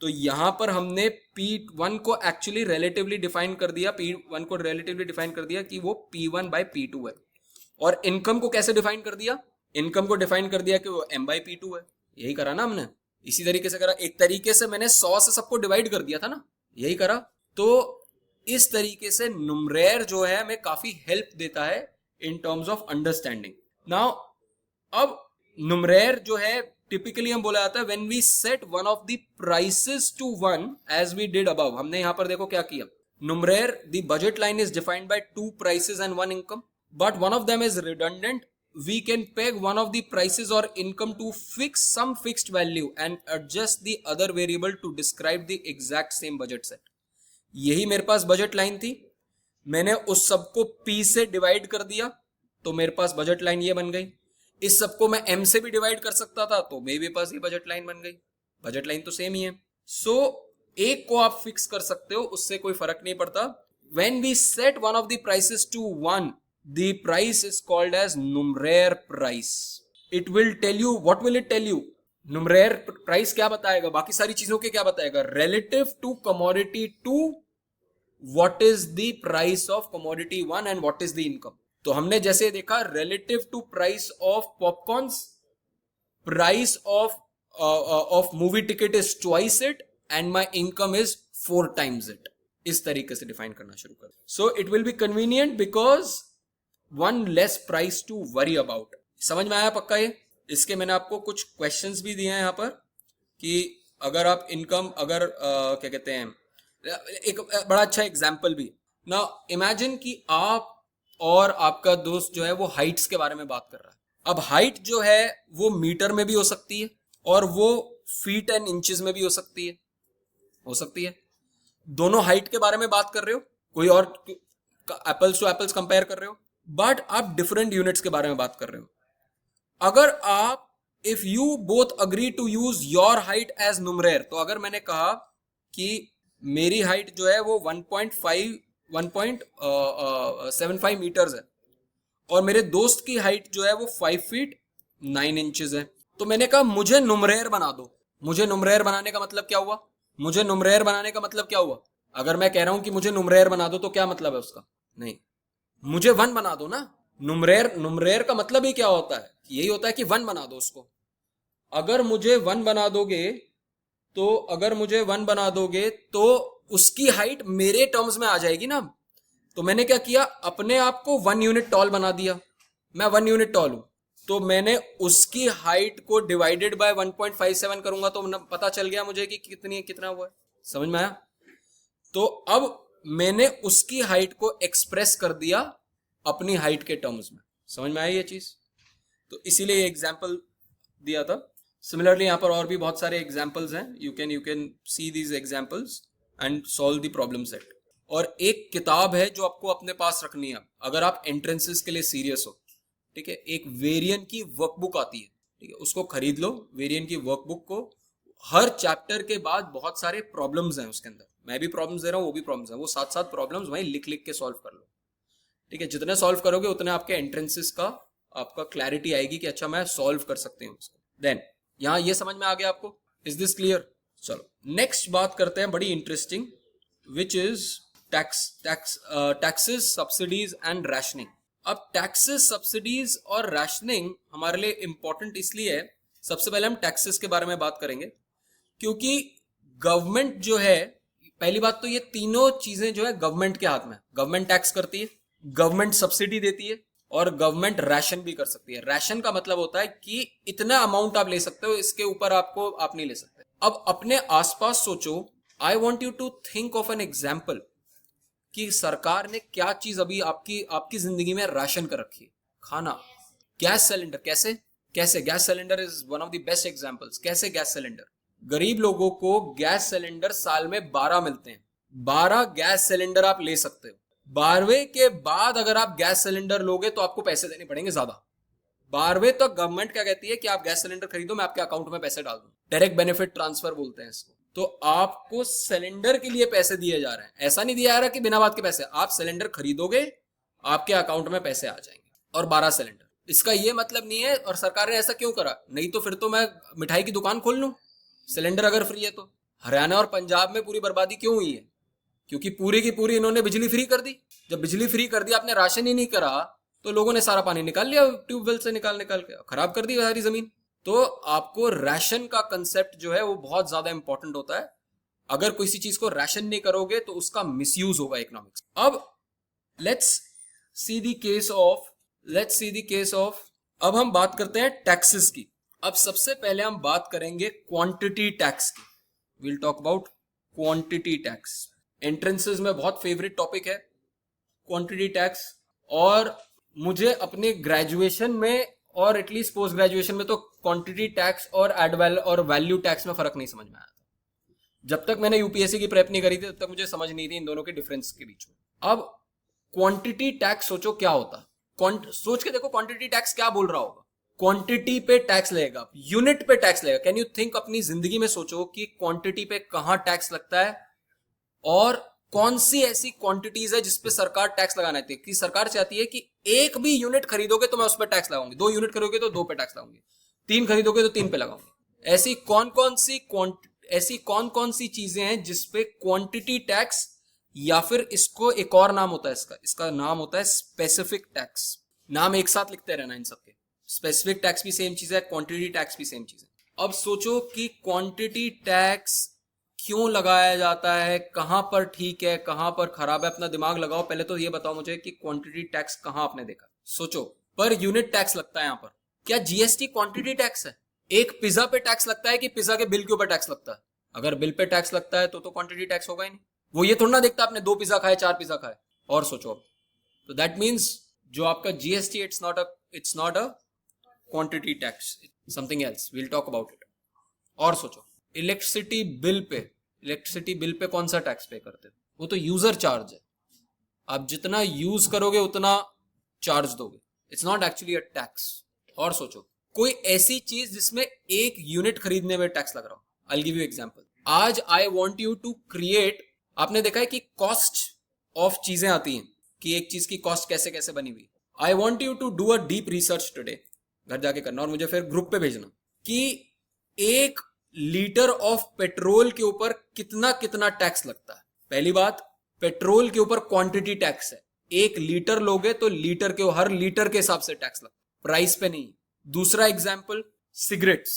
तो यहां पर हमने P1 को एक्चुअली रिलेटिवली डिफाइन कर दिया, P1 को रिलेटिवली डिफाइन कर दिया कि वो P1 बाय P2 है। और इनकम को कैसे डिफाइन कर दिया, इनकम को डिफाइन कर दिया कि वो M बाय P2 है। यही करा ना हमने, इसी तरीके से करा, एक तरीके से मैंने 100 से सबको डिवाइड कर दिया था ना, यही करा। तो इस तरीके से न्यूमरेयर जो है हमें काफी हेल्प देता है in terms of understanding. Now अब नुमरेर जो है टिपिकली हम बोला जाता है when we set one of the prices to one as we did above. हमने यहां पर देखो क्या किया. Numeraire the budget line is defined by two prices and one income, but one of them is redundant. We can peg one of the prices or income to fix some fixed value and adjust the other variable to describe the exact same budget set. यही मेरे पास budget line थी, मैंने उस सबको P से divide कर दिया तो मेरे पास बजट लाइन ये बन गई. इस सबको मैं M से भी डिवाइड कर सकता था तो मेरे पास ये बजट लाइन बन गई. बजट लाइन तो सेम ही है. सो एक को आप फिक्स कर सकते हो, उससे कोई फर्क नहीं पड़ता. When we set one of the prices to 1, the price is called as numeraire price. It will tell you, what will it tell you? Numeraire price क्या बताएगा, बाकी सारी चीजों के क्या बताएगा, relative to commodity 2, what is the price of commodity 1 and what is the income. तो हमने जैसे देखा relative to price of popcorns, price of movie ticket is twice it and my income is 4 times it. इस तरीके से define करना शुरू कर. So it will be convenient because one less price to worry about. समझ में आया पक्का ये? इसके मैंने आपको कुछ क्वेश्चंस भी दिए हैं यहाँ पर कि अगर आप इनकम अगर क्या कहते हैं, एक बड़ा अच्छा एग्जाम्पल भी. ना इमेजिन कि आप और आपका दोस्त जो है वो हाइट्स के बारे में बात कर रहा है. अब हाइट जो है वो मीटर में भी हो सकती है और वो फीट एंड इंचेस में भी हो सकती है. दोनों हाइट के बारे में बात कर रहे हो, कोई और एप्पल्स टू एप्पल्स कंपेयर कर रहे हो, बट आप डिफरेंट यूनिट्स के बारे में बात कर रहे हो. अगर आप if you both agree to use your height as numeraire, तो अगर मैंने कहा कि मेरी हाइट जो है वो 1.75 मीटर्स है और मेरे दोस्त की हाइट जो है वो 5 फीट 9 इंचेस है, तो मैंने कहा मुझे नुमरेर बना दो. मुझे नुमरेर बनाने का मतलब क्या हुआ? अगर मैं कह रहा हूं कि मुझे नुमरेर बना दो तो क्या मतलब है उसका? नहीं, मुझे 1 बना दो ना. नुमरेर का मतलब ही क्या होता है? यही होता है कि 1 बना दो उसको. अगर मुझे 1 बना दोगे तो उसकी हाइट मेरे टर्म्स में आ जाएगी ना. तो मैंने क्या किया, अपने आप को 1 यूनिट टॉल बना दिया. मैं 1 यूनिट टॉल हूं तो मैंने उसकी हाइट को डिवाइडेड बाय 1.57 करूंगा तो पता चल गया मुझे कि कितना हुआ है. समझ में आया? तो अब मैंने उसकी हाइट को एक्सप्रेस कर दिया अपनी हाइट के टर्म्स में. समझ में आई ये चीज? तो इसीलिए ये एग्जांपल दिया था. सिमिलरली यहां पर और भी बहुत सारे एग्जांपल्स हैं. You can see these examples and solve the problem set. और एक किताब है जो आपको अपने पास रखनी है अगर आप एंट्रेंसेस के लिए सीरियस हो. ठीक है, एक वेरियन की वर्कबुक आती है. ठीक है, उसको खरीद लो. वेरियन की वर्कबुक को हर चैप्टर के बाद बहुत सारे प्रॉब्लम्स हैं उसके अंदर. मैं भी प्रॉब्लम्स दे रहा हूँ, वो भी प्रॉब्लम्स हैं. वो साथ प्रॉब्लम्स वहीं लिख के सॉल्व कर लो. ठीक है, जितने सॉल्व करोगे उतने आपके एंट्रेंसेस का आपका क्लैरिटी आएगी कि अच्छा मैं सॉल्व कर सकती हूँ उसको. देन यहाँ ये समझ में आ गया आपको? Is this clear? चलो नेक्स्ट बात करते हैं बड़ी interesting, which is taxes, subsidies and rationing. अब टैक्सेस, सब्सिडीज और रैशनिंग हमारे लिए इंपॉर्टेंट इसलिए है. सबसे पहले हम टैक्सेस के बारे में बात करेंगे क्योंकि गवर्नमेंट जो है, पहली बात तो ये तीनों चीजें जो है गवर्नमेंट के हाथ में. गवर्नमेंट टैक्स करती है, गवर्नमेंट सब्सिडी देती है और गवर्नमेंट राशन भी कर सकती है. राशन का मतलब होता है कि इतना अमाउंट आप ले सकते हो, इसके ऊपर आप नहीं ले सकते. अब अपने आसपास सोचो. I want you to think of an example कि सरकार ने क्या चीज अभी आपकी जिंदगी में राशन कर रखी है. खाना, गैस सिलेंडर. कैसे gas cylinder is one of the best examples. कैसे गैस सिलेंडर? गरीब लोगों को गैस सिलेंडर साल में 12 मिलते हैं. 12 गैस सिलेंडर आप ले सकते हो. 12वें के बाद अगर आप गैस सिलेंडर लोगे तो आपको पैसे देने पड़ेंगे ज्यादा. 12वें तक गवर्नमेंट क्या कहती है कि आप गैस सिलेंडर खरीदो, मैं आपके अकाउंट में पैसे डाल दूं. डायरेक्ट बेनिफिट ट्रांसफर बोलते हैं इसको. तो आपको सिलेंडर के लिए पैसे दिए जा रहे हैं. ऐसा नहीं दिया जा रहा कि बिना बात के पैसे. आप सिलेंडर खरीदोगे, आपके अकाउंट में पैसे आ जाएंगे. और 12 सिलेंडर. इसका ये मतलब नहीं है, और सरकार ने ऐसा क्यों करा? नहीं तो फिर तो मैं मिठाई की दुकान खोल लूं. सिलेंडर अगर फ्री है तो. हरियाणा और पंजाब में पूरी बर्बादी क्यों हुई है? क्योंकि पूरी की पूरी इन्होंने बिजली फ्री कर दी. जब बिजली फ्री कर दी, आपने राशन ही नहीं करा तो लोगों ने सारा पानी निकाल लिया ट्यूबवेल से, निकाल के खराब कर दी सारी जमीन. तो आपको राशन का कंसेप्ट जो है वो बहुत ज्यादा इंपॉर्टेंट होता है. अगर किसी चीज को राशन नहीं करोगे तो उसका मिसयूज होगा इकोनॉमिक्स. अब let's see the case of let's see the case of, अब हम बात करते हैं टैक्सेस की। अब सबसे पहले हम बात करेंगे क्वांटिटी टैक्स की। Will talk about quantity tax. Entrances में बहुत फेवरेट टॉपिक है क्वांटिटी टैक्स, और मुझे अपने ग्रेजुएशन में और एटलीस्ट पोस्ट ग्रेजुएशन में तो क्वांटिटी टैक्स और वैल्यू टैक्स में फर्क नहीं समझ में आया था। जब तक मैंने यूपीएससी की प्रेप नहीं करी थी तब तक मुझे समझ नहीं थी इन दोनों के डिफरेंस के बीच में। अब क्वांटिटी टैक्स सोचो क्या होता है, सोच के देखो क्वांटिटी टैक्स क्या बोल रहा होगा। क्वांटिटी पे टैक्स लगेगा, यूनिट पे टैक्स लगेगा। कैन यू थिंक, अपनी जिंदगी में सोचो कि क्वांटिटी पे कहां टैक्स लगता है और कौन सी ऐसी क्वांटिटीज है जिसपे सरकार टैक्स लगाना चाहती है। कि सरकार चाहती है कि एक भी यूनिट खरीदोगे तो मैं उस पर टैक्स लगाऊंगी, 2 यूनिट खरीदोगे तो 2 पे टैक्स लगाऊंगी, 3 खरीदोगे तो 3 पे लगाऊंगी। ऐसी कौन कौन सी चीजें हैं जिसपे क्वांटिटी टैक्स, या फिर इसको एक और नाम होता है इसका नाम होता है स्पेसिफिक टैक्स। नाम एक साथ लिखते रहना इन सबके। स्पेसिफिक टैक्स भी सेम चीज है, क्वांटिटी टैक्स भी सेम चीज है। अब सोचो कि क्वांटिटी टैक्स क्यों लगाया जाता है, कहां पर ठीक है कहां पर खराब है। अपना दिमाग लगाओ, पहले तो ये बताओ मुझे कि क्वांटिटी टैक्स कहां आपने देखा। सोचो, पर यूनिट टैक्स लगता है यहां पर। क्या जीएसटी क्वांटिटी टैक्स है? एक पिज्जा पे टैक्स लगता है कि पिज्जा के बिल के ऊपर टैक्स लगता है? अगर बिल पे टैक्स लगता है तो क्वांटिटी टैक्स होगा ही नहीं। वो ये थोड़ा ना देखता आपने 2 पिज्जा खाए 4 पिज्जा खाए। और सोचो अब, तो दैट मीन्स जो आपका GST it's not a quantity tax, something else. Will talk about it. और सोचो, इलेक्ट्रिसिटी बिल पे कौन सा टैक्स पे करते हो? वो तो यूजर चार्ज है। आप जितना यूज करोगे उतना चार्ज दोगे। It's not actually a tax. और सोचो, कोई ऐसी चीज जिसमें एक यूनिट खरीदने में टैक्स लग रहा हो। I give you example. आज I want you to create, आपने देखा है कि कॉस्ट ऑफ चीजें आती हैं कि एक चीज की कॉस्ट कैसे कैसे बनी हुई। I want you to do a deep research today, घर जाके करना और मुझे फिर ग्रुप पे भेजना कि 1 लीटर ऑफ पेट्रोल के ऊपर कितना कितना टैक्स लगता है। पहली बात, पेट्रोल के ऊपर क्वांटिटी टैक्स है। 1 लीटर लोगे तो लीटर के हर लीटर के हिसाब से टैक्स लगता है, प्राइस पे नहीं। दूसरा एग्जाम्पल, सिगरेट्स,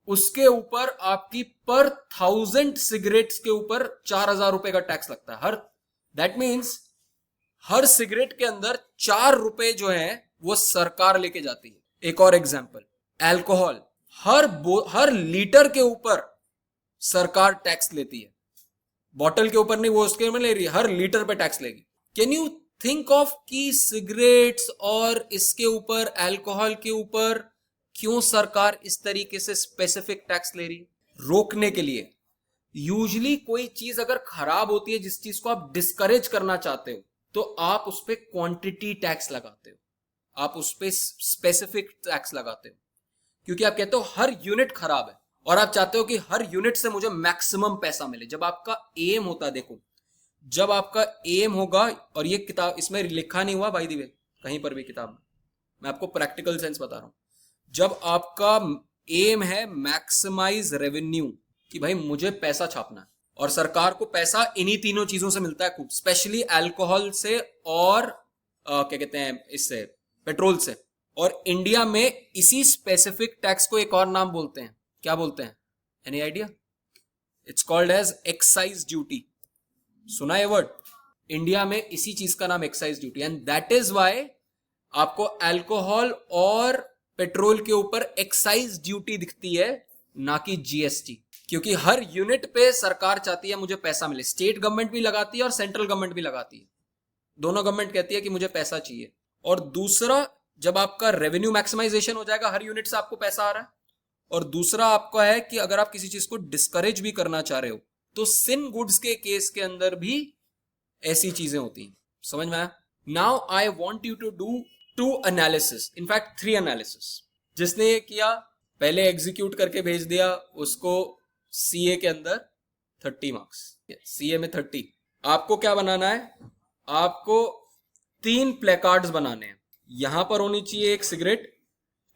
उसके ऊपर आपकी पर 1000 सिगरेट्स के ऊपर 4000 रुपए का टैक्स लगता है। दैट मीन्स हर सिगरेट के अंदर 4 रुपए जो है वो सरकार लेके जाती है। एक और एग्जाम्पल, अल्कोहल, हर लीटर के ऊपर सरकार टैक्स लेती है। बॉटल के ऊपर नहीं, वो उसके में ले रही है, हर लीटर पे टैक्स लेगी। कैन यू थिंक ऑफ कि सिगरेट्स और इसके ऊपर, अल्कोहल के ऊपर क्यों सरकार इस तरीके से स्पेसिफिक टैक्स ले रही है? रोकने के लिए। यूजुअली कोई चीज अगर खराब होती है, जिस चीज को आप डिस्करेज करना चाहते हो, तो आप उस पर क्वांटिटी टैक्स लगाते हो, आप उस पर स्पेसिफिक टैक्स लगाते हो, क्योंकि आप कहते हो हर यूनिट खराब है और आप चाहते हो कि हर यूनिट से मुझे मैक्सिमम पैसा मिले। जब आपका एम होता है, देखो, जब आपका एम होगा, और ये किताब इसमें लिखा नहीं हुआ बाय द वे कहीं पर भी किताब में, मैं आपको प्रैक्टिकल सेंस बता रहा हूं। जब आपका एम है मैक्सिमाइज रेवेन्यू, कि भाई मुझे पैसा छापना है, और सरकार को पैसा इन्हीं तीनों चीजों से मिलता है खूब, स्पेशली अल्कोहल से और क्या कहते हैं, इससे, पेट्रोल से। और इंडिया में इसी स्पेसिफिक टैक्स को एक और नाम बोलते हैं। क्या बोलते हैं? Any idea? It's called as excise duty. सुना है वर्ड? इंडिया में इसी चीज का नाम excise duty, and that is why आपको अल्कोहल और पेट्रोल के ऊपर एक्साइज ड्यूटी दिखती है, ना कि जीएसटी। क्योंकि हर यूनिट पे सरकार चाहती है मुझे पैसा मिले। स्टेट गवर्नमेंट भी लगाती है और सेंट्रल गवर्नमेंट भी लगाती है। दोनों गवर्नमेंट कहती है कि मुझे पैसा चाहिए। और दूसरा, जब आपका रेवेन्यू मैक्सिमाइजेशन हो जाएगा, हर यूनिट से आपको पैसा आ रहा है। और दूसरा आपका है कि अगर आप किसी चीज को डिस्करेज भी करना चाह रहे हो, तो सिन गुड्स के केस के अंदर भी ऐसी चीजें होती हैं। समझ में आया? Now I want you to do 2 analysis, in fact 3 analysis. जिसने ये किया, पहले एग्जीक्यूट करके भेज दिया, उसको सीए के अंदर 30 मार्क्स। सीए में 30। आपको क्या बनाना है? आपको 3 प्लेकार्ड्स बनाने हैं। यहां पर होनी चाहिए एक सिगरेट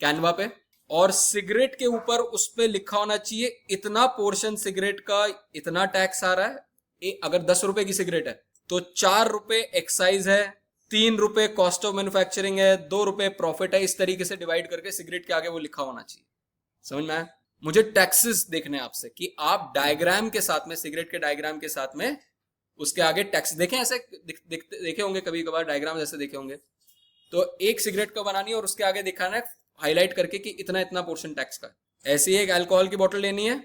कैनवा पे, और सिगरेट के ऊपर उस पे लिखा होना चाहिए इतना पोर्शन सिगरेट का इतना टैक्स आ रहा है। अगर 10 रुपए की सिगरेट है तो 4 रुपए एक्साइज है, 3 रुपए कॉस्ट ऑफ मैन्युफैक्चरिंग है, 2 रुपए प्रॉफिट है। इस तरीके से डिवाइड करके सिगरेट के आगे वो लिखा होना चाहिए। समझ में आया? मुझे टैक्सेस देखने आपसे कि आप डायग्राम के साथ में, सिगरेट के डायग्राम के साथ में उसके आगे टैक्स देखें। ऐसे देखे होंगे कभी कभार डायग्राम, जैसे देखे होंगे तो एक सिगरेट का बनानी है और उसके आगे दिखाना है हाईलाइट करके कि इतना इतना पोर्शन टैक्स का है। ऐसे ही एक अल्कोहल की बोतल लेनी है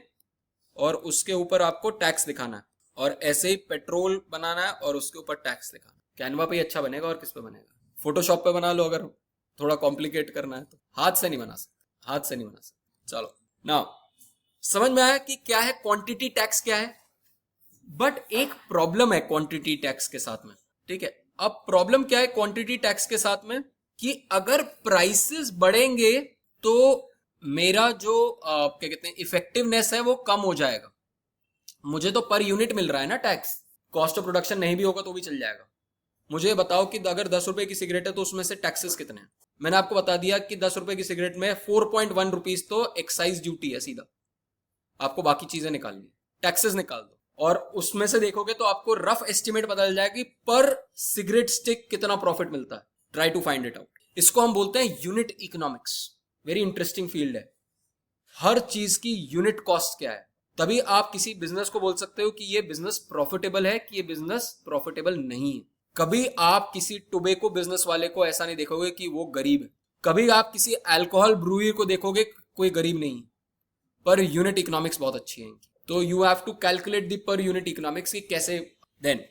और उसके ऊपर आपको टैक्स दिखाना है, और ऐसे ही पेट्रोल बनाना है और उसके ऊपर टैक्स दिखाना है। कैनवा पे ही अच्छा बनेगा, और किस पे बनेगा? फोटोशॉप पे बना लो, अगर थोड़ा कॉम्प्लिकेट करना है तो। हाथ से नहीं बना सकते, हाथ से नहीं बना सकते। चलो नाउ समझ में आया कि क्या है क्वांटिटी टैक्स क्या है। बट एक प्रॉब्लम है क्वांटिटी टैक्स के साथ में, ठीक है। अब प्रॉब्लम क्या है क्वांटिटी टैक्स के साथ में, कि अगर प्राइसेस बढ़ेंगे तो मेरा जो क्या कहते हैं इफेक्टिवनेस है वो कम हो जाएगा। मुझे तो पर यूनिट मिल रहा है ना टैक्स, कॉस्ट ऑफ प्रोडक्शन नहीं भी होगा तो भी चल जाएगा। मुझे बताओ कि अगर 10 रुपए की सिगरेट है तो उसमें से टैक्सेस कितने हैं। मैंने आपको बता दिया कि 10 रुपए की सिगरेट में 4.1 रुपीज तो एक्साइज ड्यूटी है सीधा, आपको बाकी चीजें निकालनी है, टैक्सेस निकाल दो, और उसमें से देखोगे तो आपको रफ एस्टिमेट पता चल जाएगा कि पर सिगरेट स्टिक कितना प्रॉफिट मिलता है। Try to find it out. इसको हम बोलते हैं unit economics. Very interesting field है। हर चीज की यूनिट कॉस्ट क्या है, तभी आप किसी बिजनेस को बोल सकते हो कि ये बिजनेस प्रॉफिटेबल है कि ये बिजनेस प्रॉफिटेबल नहीं है। कभी आप किसी टोबैको बिजनेस वाले को ऐसा नहीं देखोगे कि वो गरीब है। कभी आप किसी अल्कोहल ब्रूअरी को देखोगे कोई गरीब नहीं है। पर यूनिट इकोनॉमिक्स बहुत अच्छी है इनकी। तो you have to calculate the per unit economics की कैसे। देन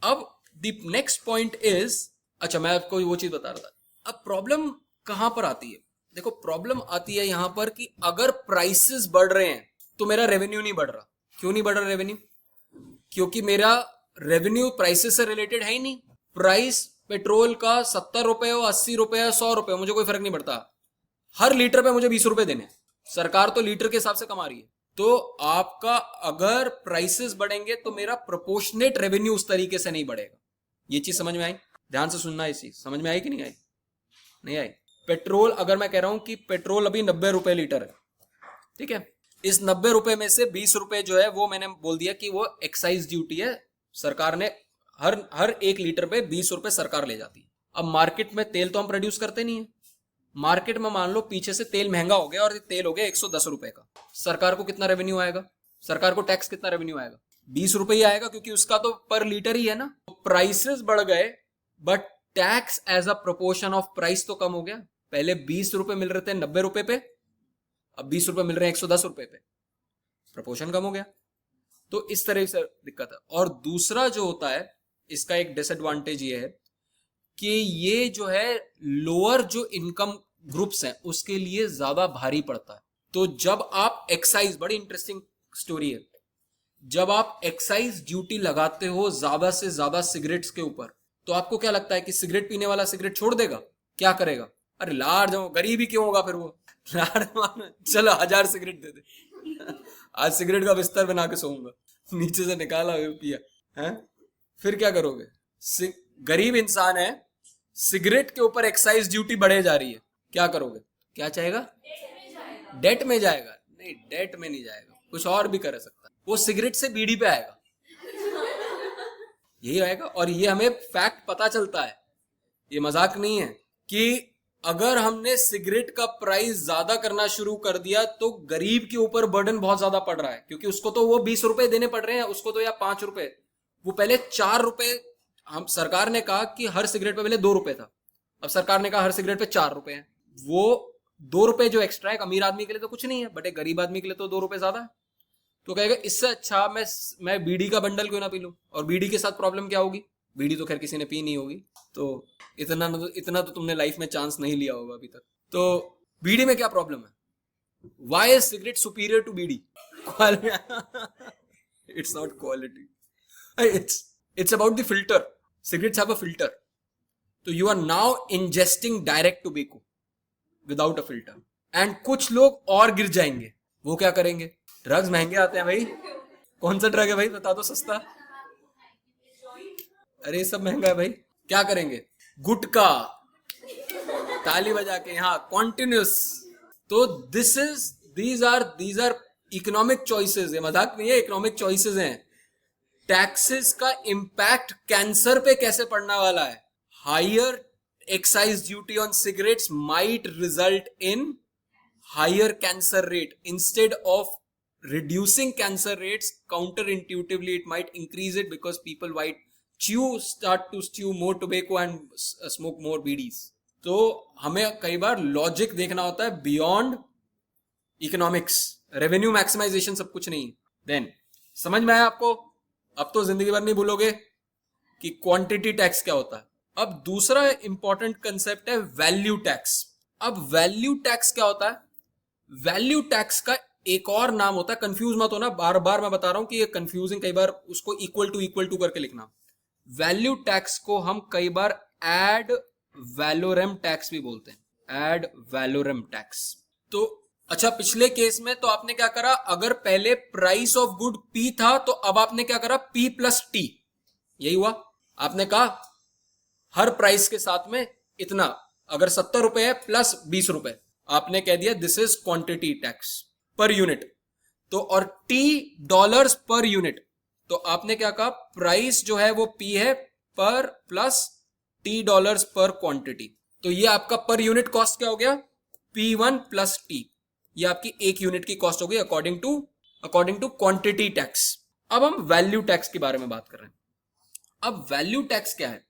अब द नेक्स्ट पॉइंट इज, अच्छा मैं आपको वो चीज बता रहा था। अब प्रॉब्लम कहां पर आती है? देखो प्रॉब्लम आती है यहां पर कि अगर प्राइसेस बढ़ रहे हैं तो मेरा रेवेन्यू नहीं बढ़ रहा। क्यों नहीं बढ़ रहा रेवेन्यू? क्योंकि मेरा रेवेन्यू प्राइसेस से रिलेटेड है ही नहीं। प्राइस पेट्रोल का 70 रुपए हो, 80 रुपए हो, 100 रुपए, मुझे कोई फर्क नहीं पड़ता। हर लीटर पे मुझे 20 रुपए देने। सरकार तो लीटर के हिसाब से कमा रही है। तो आपका अगर प्राइसेस बढ़ेंगे तो मेरा प्रोपोर्शनेट रेवेन्यू उस तरीके से नहीं बढ़ेगा। ये चीज समझ में आई? ध्यान से सुनना। इसी समझ में आई कि नहीं आई? नहीं आई। पेट्रोल, अगर मैं कह रहा हूं कि पेट्रोल अभी 90 रुपए लीटर है, ठीक है, इस 90 रुपए में से 20 रुपए जो है वो मैंने बोल दिया कि वो एक्साइज ड्यूटी है। सरकार ने हर एक लीटर पे 20 रुपए सरकार ले जाती है। अब मार्केट में तेल तो हम प्रोड्यूस करते नहीं है। मार्केट में मान लो पीछे से तेल महंगा हो गया और तेल हो गया 110 रुपए का, सरकार को कितना रेवेन्यू आएगा? सरकार को टैक्स कितना रेवेन्यू आएगा? 20 रुपए ही आएगा, क्योंकि उसका तो पर लीटर ही है ना। प्राइसेस बढ़ गए but tax as a proportion of price तो कम हो गया। पहले 20 रुपए मिल रहे थे 90 रुपए पे, अब 20 रुपए मिल रहे हैं 110 रुपए पे, प्रोपोर्शन कम हो गया। तो इस तरह से दिक्कत है। और दूसरा जो होता है इसका एक डिसएडवांटेज ये है कि ये जो है लोअर जो इनकम ग्रुप्स हैं उसके लिए ज्यादा भारी पड़ता है। तो जब आप एक्साइज, बड़ी इंटरेस्टिंग स्टोरी है, जब आप एक्साइज ड्यूटी लगाते हो ज्यादा से ज्यादा सिगरेट्स के ऊपर, तो आपको क्या लगता है कि सिगरेट पीने वाला सिगरेट छोड़ देगा? क्या करेगा? अरे लाड़ जाओ, गरीब ही क्यों होगा फिर वो, लाड़ चलो 1000 सिगरेट दे दे, आज सिगरेट का बिस्तर बना के सोऊंगा, नीचे से निकाला पिया है। फिर क्या करोगे? गरीब इंसान है, सिगरेट के ऊपर एक्साइज ड्यूटी बढ़े जा रही है, क्या करोगे? क्या चाहेगा? डेट में जाएगा? नहीं, डेट में नहीं जाएगा, कुछ और भी कर सकता है। वो सिगरेट से बीड़ी पे आएगा, यही आएगा। और ये हमें फैक्ट पता चलता है, ये मजाक नहीं है, कि अगर हमने सिगरेट का प्राइस ज्यादा करना शुरू कर दिया तो गरीब के ऊपर बर्डन बहुत ज्यादा पड़ रहा है, क्योंकि उसको तो वो 20 रुपए देने पड़ रहे हैं, उसको तो या 5 रुपए, वो पहले 4 रुपए, हम सरकार ने कहा कि हर सिगरेट पे पहले 2 रुपए था, अब सरकार ने कहा हर सिगरेट पे 4 रुपए है। वो 2 रुपए जो एक्स्ट्रा है, अमीर आदमी के लिए तो कुछ नहीं है, बट एक गरीब आदमी के लिए तो 2 रुपए ज्यादा है। तो कहेगा इससे अच्छा मैं बीड़ी का बंडल क्यों ना पी लूं। और बीड़ी के साथ प्रॉब्लम क्या होगी? बीड़ी तो खैर किसी ने पी नहीं होगी, तो इतना तो तुमने लाइफ में चांस नहीं लिया होगा अभी तक। तो बीड़ी में क्या प्रॉब्लम है? Why is cigarette superior to bidi? It's not quality. It's about the filter. Cigarettes have a filter. So you are now ingesting direct tobacco without a filter. And कुछ लोग और गिर जाएंगे, वो क्या करेंगे? ड्रग्स महंगे आते हैं भाई। कौन सा ड्रग है भाई, बता दो सस्ता। अरे सब महंगा है भाई, क्या करेंगे? गुटखा, ताली बजा के यहाँ कॉन्टिन्यूस। तो दीज आर इकोनॉमिक चॉइसेस, ये मजाक नहीं है, इकोनॉमिक चॉइसेस हैं। टैक्सेस का इंपैक्ट कैंसर पे कैसे पड़ने वाला है? Higher excise duty on cigarettes might result in higher cancer rate instead of reducing cancer rates. Counterintuitively it might increase it because people might start to stew more tobacco and smoke more bidis. तो हमें कई बार logic देखना होता है beyond economics. Revenue maximisation सब कुछ नहीं। Then समझ में आया आपको? अब तो जिंदगी भर नहीं भूलोगे कि क्वांटिटी टैक्स क्या होता है। अब दूसरा इंपॉर्टेंट कंसेप्ट है वैल्यू टैक्स। अब वैल्यू टैक्स क्या होता है? वैल्यू टैक्स का एक और नाम होता है, कंफ्यूज मत होना, बार बार मैं बता रहा हूं कि ये कंफ्यूजिंग, कई बार उसको इक्वल टू करके लिखना। वैल्यू टैक्स को हम कई बार एड वैलोरम टैक्स भी बोलते हैं, एड वैलोरम टैक्स। तो अच्छा, पिछले केस में तो आपने क्या करा, अगर पहले प्राइस ऑफ गुड P था तो अब आपने क्या करा, P प्लस T, यही हुआ। आपने कहा हर प्राइस के साथ में इतना, अगर 70 रुपए है प्लस 20 रुपए, आपने कह दिया this is quantity tax per unit. तो और T डॉलर्स पर यूनिट, तो आपने क्या कहा, प्राइस जो है वो P है पर प्लस T डॉलर्स पर क्वांटिटी। तो ये आपका पर यूनिट कॉस्ट क्या हो गया, P1 प्लस T। ये आपकी एक यूनिट की कॉस्ट हो गई अकॉर्डिंग टू क्वांटिटी टैक्स। अब हम वैल्यू टैक्स के बारे में बात कर रहे हैं। अब वैल्यू टैक्स क्या है?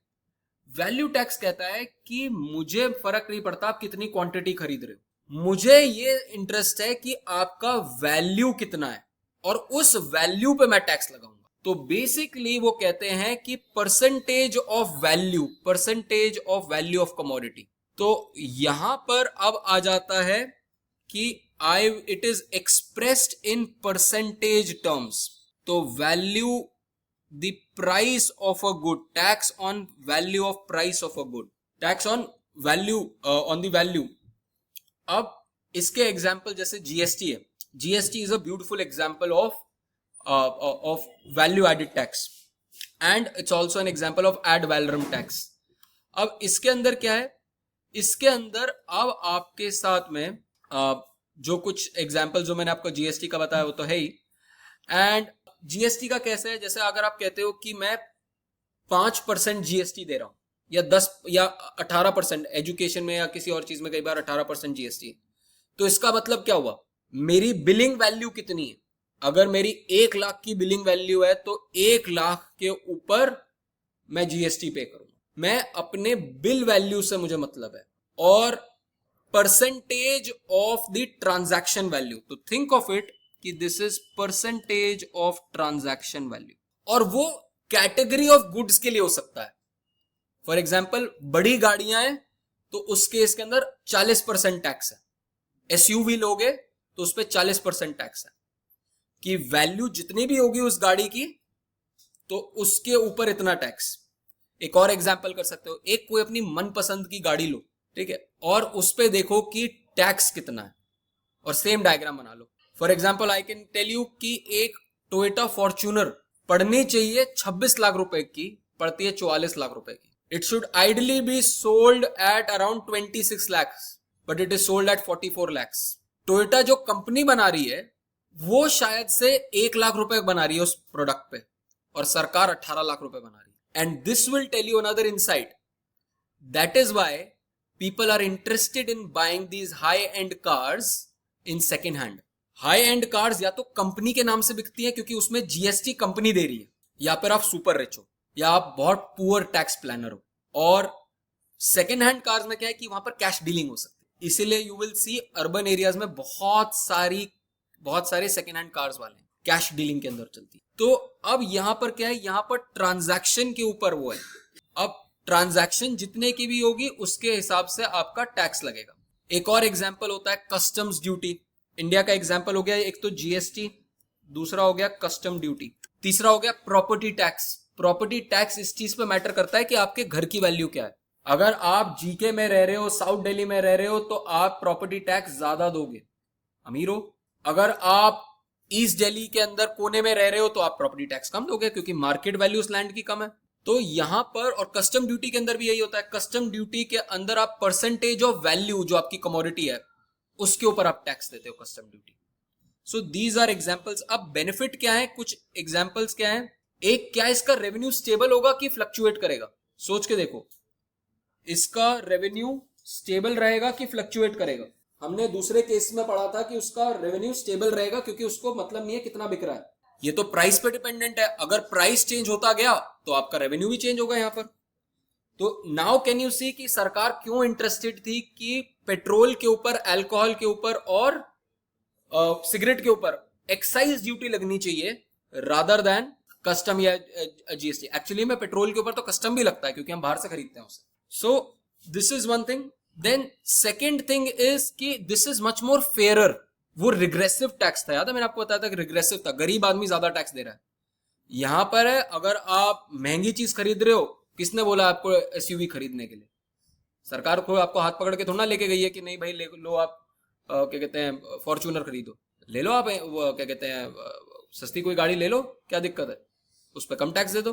वैल्यू टैक्स कहता है कि मुझे फर्क नहीं पड़ता आप कितनी क्वांटिटी खरीद रहे हो, मुझे ये इंटरेस्ट है कि आपका वैल्यू कितना है और उस वैल्यू पे मैं टैक्स लगाऊंगा। तो बेसिकली वो कहते हैं कि percentage of value of commodity. तो यहां पर अब आ जाता है कि it is expressed in percentage terms. तो value the price of a good, tax on value of price of a good, tax on value on the value। अब इसके एग्जाम्पल जैसे जीएसटी है, GST is a beautiful example of value added tax and it's also an example of ad valorem tax. अब इसके अंदर क्या है, इसके अंदर अब आपके साथ में जो कुछ एग्जाम्पल जो मैंने आपको जीएसटी का बताया वो तो है ही। एंड जीएसटी का कैसे है, जैसे अगर आप कहते हो कि मैं 5% जीएसटी दे रहा हूं या 10 या 18%, एजुकेशन में या किसी और चीज में कई बार 18% जीएसटी, तो इसका मतलब क्या हुआ, मेरी बिलिंग वैल्यू कितनी है। अगर मेरी 1 लाख की बिलिंग वैल्यू है तो 1 लाख के ऊपर मैं जीएसटी पे करूंगा। मैं अपने बिल वैल्यू से मुझे मतलब है, और percentage of the transaction value, तो थिंक ऑफ इट कि this is percentage of transaction value. और वो कैटेगरी ऑफ गुड्स के लिए हो सकता है। फॉर एग्जांपल बड़ी गाड़ियां हैं तो उस केस के अंदर 40% टैक्स है, एसयूवी लोगे तो उस पर 40% टैक्स है, कि वैल्यू जितनी भी होगी उस गाड़ी की तो उसके ऊपर इतना टैक्स। एक और एग्जांपल कर सकते हो, एक कोई अपनी मनपसंद की गाड़ी लो, ठीक है, और उस पर देखो कि टैक्स कितना है, और सेम डायग्राम बना लो। For example I can tell you कि एक टोयोटा फॉर्च्यूनर पड़नी चाहिए 26 लाख रुपए की, पड़ती है 44 लाख रुपए की। It should ideally be sold at around 26 lakhs, but it is sold at 44 lakhs। Toyota जो कंपनी बना रही है वो शायद से 1 लाख रुपए बना रही है उस प्रोडक्ट पे, और सरकार 18 लाख रुपए बना रही है। And this will tell you another insight, that is why people are interested in buying these high end cars in second hand. High end cars या तो कंपनी के नाम से बिकती है क्योंकि उसमें जीएसटी कंपनी दे रही है, या फिर आप सुपर रिच हो या आप बहुत पुअर टैक्स प्लानर हो। और सेकेंड हैंड कार्स में क्या है कि वहां पर कैश डीलिंग हो सकती है, इसीलिए you will see urban areas में बहुत सारे सेकेंड हैंड कार्स वाले कैश डीलिंग के अंदर चलती है। तो अब यहां पर क्या है, यहां पर ट्रांजैक्शन के ऊपर वो है। अब ट्रांजैक्शन जितने की भी होगी उसके हिसाब से आपका टैक्स लगेगा। एक और एग्जाम्पल होता है कस्टम्स ड्यूटी। इंडिया का एग्जाम्पल हो गया एक तो जीएसटी, दूसरा हो गया कस्टम ड्यूटी, तीसरा हो गया प्रॉपर्टी टैक्स। प्रॉपर्टी टैक्स इस चीज पे मैटर करता है कि आपके घर की वैल्यू क्या है। अगर आप जीके में रह रहे हो, साउथ दिल्ली में रह रहे हो, तो आप प्रॉपर्टी टैक्स ज्यादा दोगे, अमीर हो। अगर आप ईस्ट दिल्ली के अंदर कोने में रह रहे हो तो आप प्रॉपर्टी टैक्स कम दोगे क्योंकि मार्केट वैल्यू उस लैंड की कम है। तो यहां पर, और कस्टम ड्यूटी के अंदर भी यही होता है, कस्टम ड्यूटी के अंदर आप परसेंटेज ऑफ वैल्यू जो आपकी कमोडिटी है उसके ऊपर आप टैक्स देते हो, custom duty. So these are examples. अब बेनिफिट क्या है, कुछ एग्जांपल्स क्या है। एक, क्या इसका रेवेन्यू स्टेबल होगा कि फ्लक्चुएट करेगा? सोच के देखो, इसका रेवेन्यू स्टेबल रहेगा कि फ्लक्चुएट करेगा? हमने दूसरे केस में पढ़ा था कि उसका रेवेन्यू स्टेबल रहेगा क्योंकि उसको मतलब नहीं है कितना बिक रहा है, ये तो प्राइस पे डिपेंडेंट है, अगर प्राइस चेंज होता गया तो आपका रेवेन्यू भी चेंज होगा यहां पर। तो नाउ कैन यू सी कि सरकार क्यों इंटरेस्टेड थी कि पेट्रोल के ऊपर, अल्कोहल के ऊपर और सिगरेट के ऊपर एक्साइज ड्यूटी लगनी चाहिए रादर देन कस्टम या जीएसटी। एक्चुअली में पेट्रोल के ऊपर तो कस्टम भी लगता है क्योंकि हम बाहर से खरीदते हैं उसे। So this is one thing. Then second thing is कि this is much more fairer. वो रिग्रेसिव टैक्स था, याद है मैंने आपको बताया था कि रिग्रेसिव था, गरीब आदमी ज्यादा टैक्स दे रहा है। यहां पर है अगर आप महंगी चीज खरीद रहे हो, किसने बोला आपको एसयूवी खरीदने के लिए? सरकार को आपको हाथ पकड़ के थोड़ा ना लेके गई है कि नहीं भाई ले लो आप क्या कहते हैं फॉर्च्यूनर खरीदो, ले लो आप वो क्या कहते हैं सस्ती कोई गाड़ी ले लो, क्या दिक्कत है, उस पर कम टैक्स दे दो।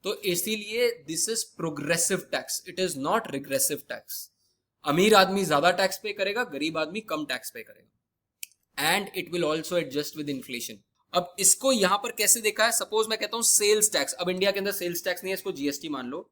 तो इसीलिए this is progressive tax, it is not regressive tax. अमीर आदमी ज्यादा टैक्स पे करेगा, गरीब आदमी कम टैक्स पे करेगा, and it will also adjust with inflation. अब इसको यहां पर कैसे देखा है? सपोज मैं कहता हूं सेल्स टैक्स, अब इंडिया के अंदर सेल्स टैक्स नहीं है, इसको जीएसटी मान लो।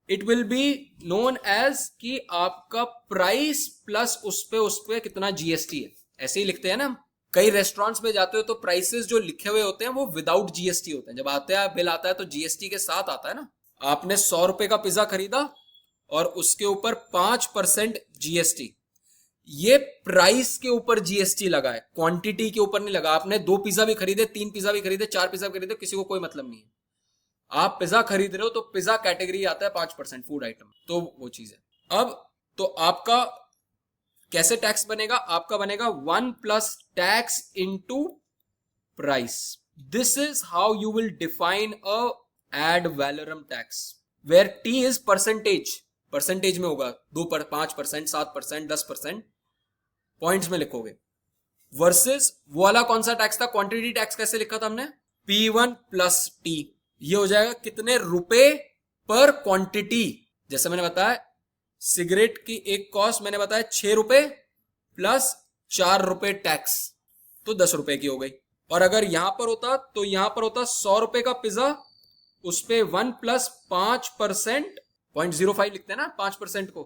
It will be known as कि आपका प्राइस प्लस उस पे कितना जीएसटी है, ऐसे ही लिखते हैं ना। कई रेस्टोरेंट्स में जाते हो तो प्राइसेस जो लिखे हुए होते हैं वो विदाउट जीएसटी होते हैं, जब आते हैं बिल आता है तो जीएसटी के साथ आता है ना। आपने 100 रुपए का पिज्जा खरीदा और उसके ऊपर 5% जीएसटी, ये प्राइस के ऊपर जीएसटी लगा है, क्वांटिटी के ऊपर नहीं लगा। आपने 2 पिज्जा भी खरीदे, 3 पिज्जा भी खरीदे, 4 पिज्जा भी खरीदे, किसी को कोई मतलब नहीं है। आप पिज्जा खरीद रहे हो तो पिज्जा कैटेगरी आता है 5% फूड आइटम, तो वो चीज है। अब तो आपका कैसे टैक्स बनेगा? आपका बनेगा 1 plus tax into price. This is how you will define a ad valorem tax, where T is percentage, percentage में होगा 5%, 7%, 10% पॉइंट्स में लिखोगे। वर्सेस वो वाला कौन सा टैक्स था? क्वांटिटी टैक्स कैसे लिखा था हमने? P1 प्लस टी, ये हो जाएगा कितने रुपए पर क्वांटिटी। जैसे मैंने बताया सिगरेट की एक कॉस्ट मैंने बताया 6 रुपए प्लस 4 रुपए टैक्स, तो 10 रुपए की हो गई। और अगर यहां पर होता तो यहां पर होता 100 रुपए का पिज्जा, उस पे 1 प्लस 5%, 0.05 लिखते हैं ना 5% को,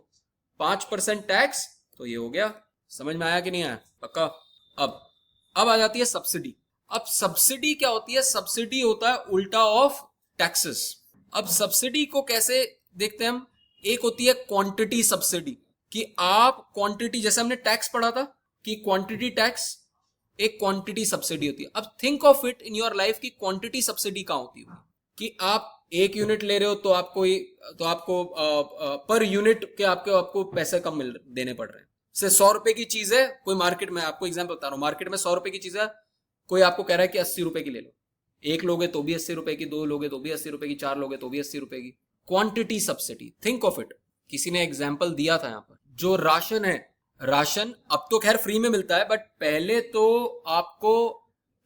5% टैक्स, तो ये हो गया। समझ में आया कि नहीं आया? पक्का। अब आ जाती है सब्सिडी। अब सब्सिडी क्या होती है? सब्सिडी होता है उल्टा ऑफ टैक्सेस। अब सब्सिडी को कैसे देखते हैं हम? एक होती है क्वांटिटी सब्सिडी, कि आप क्वांटिटी, जैसे हमने टैक्स पढ़ा था कि क्वांटिटी टैक्स, एक क्वांटिटी सब्सिडी होती है। अब think of it in your life कि क्वांटिटी सब्सिडी कहां होती है, कि आप 1 यूनिट ले रहे हो तो आपको पर यूनिट के आपको पैसे कम देने पड़ रहे हैं। से 100 रुपए की चीज है, कोई मार्केट में, आपको एग्जांपल बता रहा हूं, मार्केट में 100 रुपए की चीज है, कोई आपको कह रहा है कि 80 रुपए की ले लो। 1 लोगे तो भी 80 रुपए की, 2 लोगे तो भी 80 रुपए की, 4 लोगे तो भी 80 रुपए की। Quantity subsidy, think of it. किसी ने एग्जाम्पल दिया था यहां पर, जो राशन है, राशन अब तो खैर फ्री में मिलता है, बट पहले तो आपको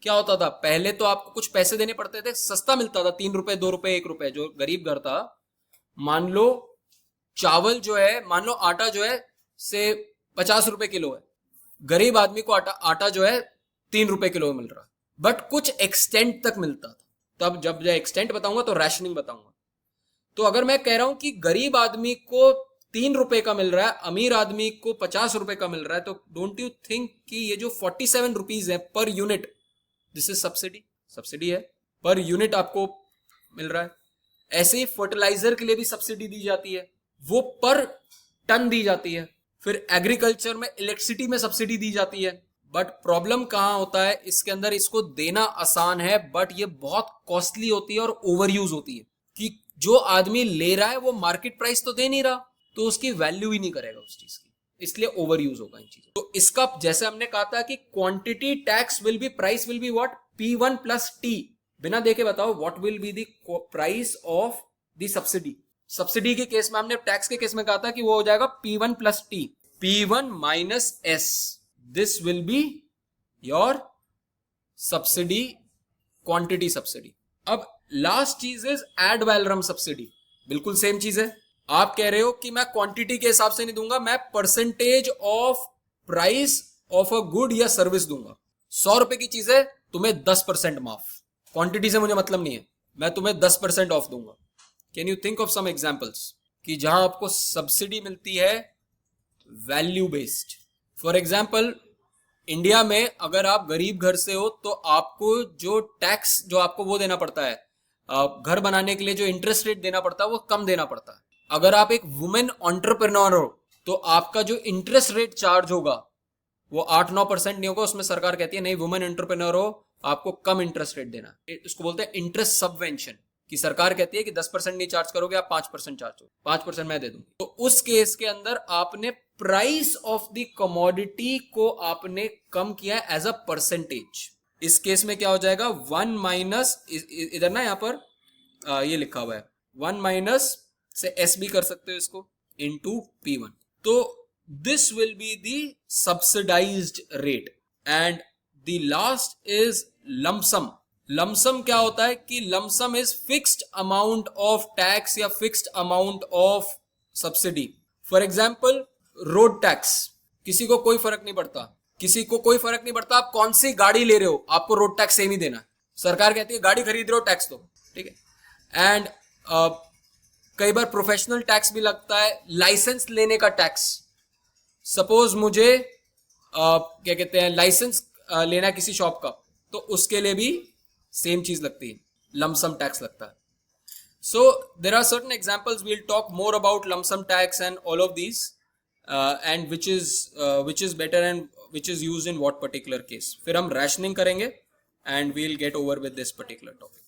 क्या होता था? पहले तो आपको कुछ पैसे देने पड़ते थे, सस्ता मिलता था, 3 रुपए, 2 रुपए, 1 रुपए। जो गरीब घर था, मान लो चावल जो है, मान लो आटा जो है से 50 रुपए किलो है, गरीब आदमी को आटा जो है 3 रुपए किलो मिल रहा है, बट कुछ एक्सटेंट तक मिलता था। तब जब एक्सटेंट बताऊंगा तो राशनिंग बताऊंगा। तो अगर मैं कह रहा हूं कि गरीब आदमी को 3 रुपए का मिल रहा है, अमीर आदमी को 50 रुपए का मिल रहा है, तो डोंट यू थिंक कि ये जो 47 रुपीज है per unit, this is subsidy. Subsidy है, पर यूनिट आपको मिल रहा है। ऐसे ही फर्टिलाइजर के लिए भी सब्सिडी दी जाती है, वो पर टन दी जाती है। फिर एग्रीकल्चर में, इलेक्ट्रिसिटी में सब्सिडी दी जाती है। बट प्रॉब्लम कहां होता है इसके अंदर? इसको देना आसान है, बट ये बहुत कॉस्टली होती है और ओवर यूज होती है, कि जो आदमी ले रहा है वो मार्केट प्राइस तो दे नहीं रहा, तो उसकी वैल्यू ही नहीं करेगा उस चीज की, इसलिए ओवर यूज होगा इन चीजों। तो इसका जैसे हमने कहा था कि quantity tax will be, price will be what? P1 plus T. बिना देखे बताओ what will be the price of the subsidy. Subsidy के केस में हमने टैक्स के केस में कहा था कि वो हो जाएगा P1 plus T, P1 minus S, this will be your subsidy, quantity subsidy. अब लास्ट चीज इज एड वैलोरम सब्सिडी। बिल्कुल सेम चीज है। आप कह रहे हो कि मैं क्वांटिटी के हिसाब से नहीं दूंगा, मैं percentage of price of a good या सर्विस दूंगा। 100 रुपए की चीज है, तुम्हें 10% माफ। क्वांटिटी से मुझे मतलब नहीं है, मैं तुम्हें 10% ऑफ दूंगा। Can you think of some examples कि जहां आपको सब्सिडी मिलती है value based? For example, India में अगर आप गरीब घर से हो तो आपको जो टैक्स जो आपको वो देना पड़ता है, घर बनाने के लिए जो इंटरेस्ट रेट देना पड़ता है वो कम देना पड़ता है। अगर आप एक वुमेन एंटरप्रेन्योर हो तो आपका जो इंटरेस्ट रेट चार्ज होगा वो 8-9% नहीं होगा। उसमें सरकार कहती है नहीं, वुमेन एंटरप्रेन्योर हो आपको कम इंटरेस्ट रेट देना। इसको बोलते हैं इंटरेस्ट सबवेंशन, कि सरकार कहती है कि 10% नहीं चार्ज करोगे, आप 5% चार्ज हो, 5% मैं दे दूंगी। तो उस केस के अंदर आपने प्राइस ऑफ द कमोडिटी को आपने कम किया एज अ परसेंटेज। इस केस में क्या हो जाएगा, 1 माइनस, इधर ना यहाँ पर ये लिखा हुआ है 1 माइनस से एस भी कर सकते हो इसको, इंटू P1। तो this will be the subsidised rate. And the last is lump sum. Lump sum क्या होता है कि lump sum is fixed amount of tax या fixed amount of subsidy. For example road tax, किसी को कोई फर्क नहीं पड़ता, किसी को कोई फर्क नहीं पड़ता आप कौन सी गाड़ी ले रहे हो, आपको रोड टैक्स सेम ही देना है। सरकार कहती है गाड़ी खरीद रहे हो टैक्स दो, ठीक है। एंड कई बार प्रोफेशनल टैक्स भी लगता है, लाइसेंस लेने का टैक्स। सपोज मुझे क्या कहते हैं लाइसेंस लेना किसी शॉप का, तो उसके लिए भी सेम चीज लगती है, लमसम टैक्स लगता है। So there are certain examples, we'll talk more about lump sum tax and all of these, and which is better and which is used in what particular case. फिर हम rationing करेंगे and we'll get over with this particular topic.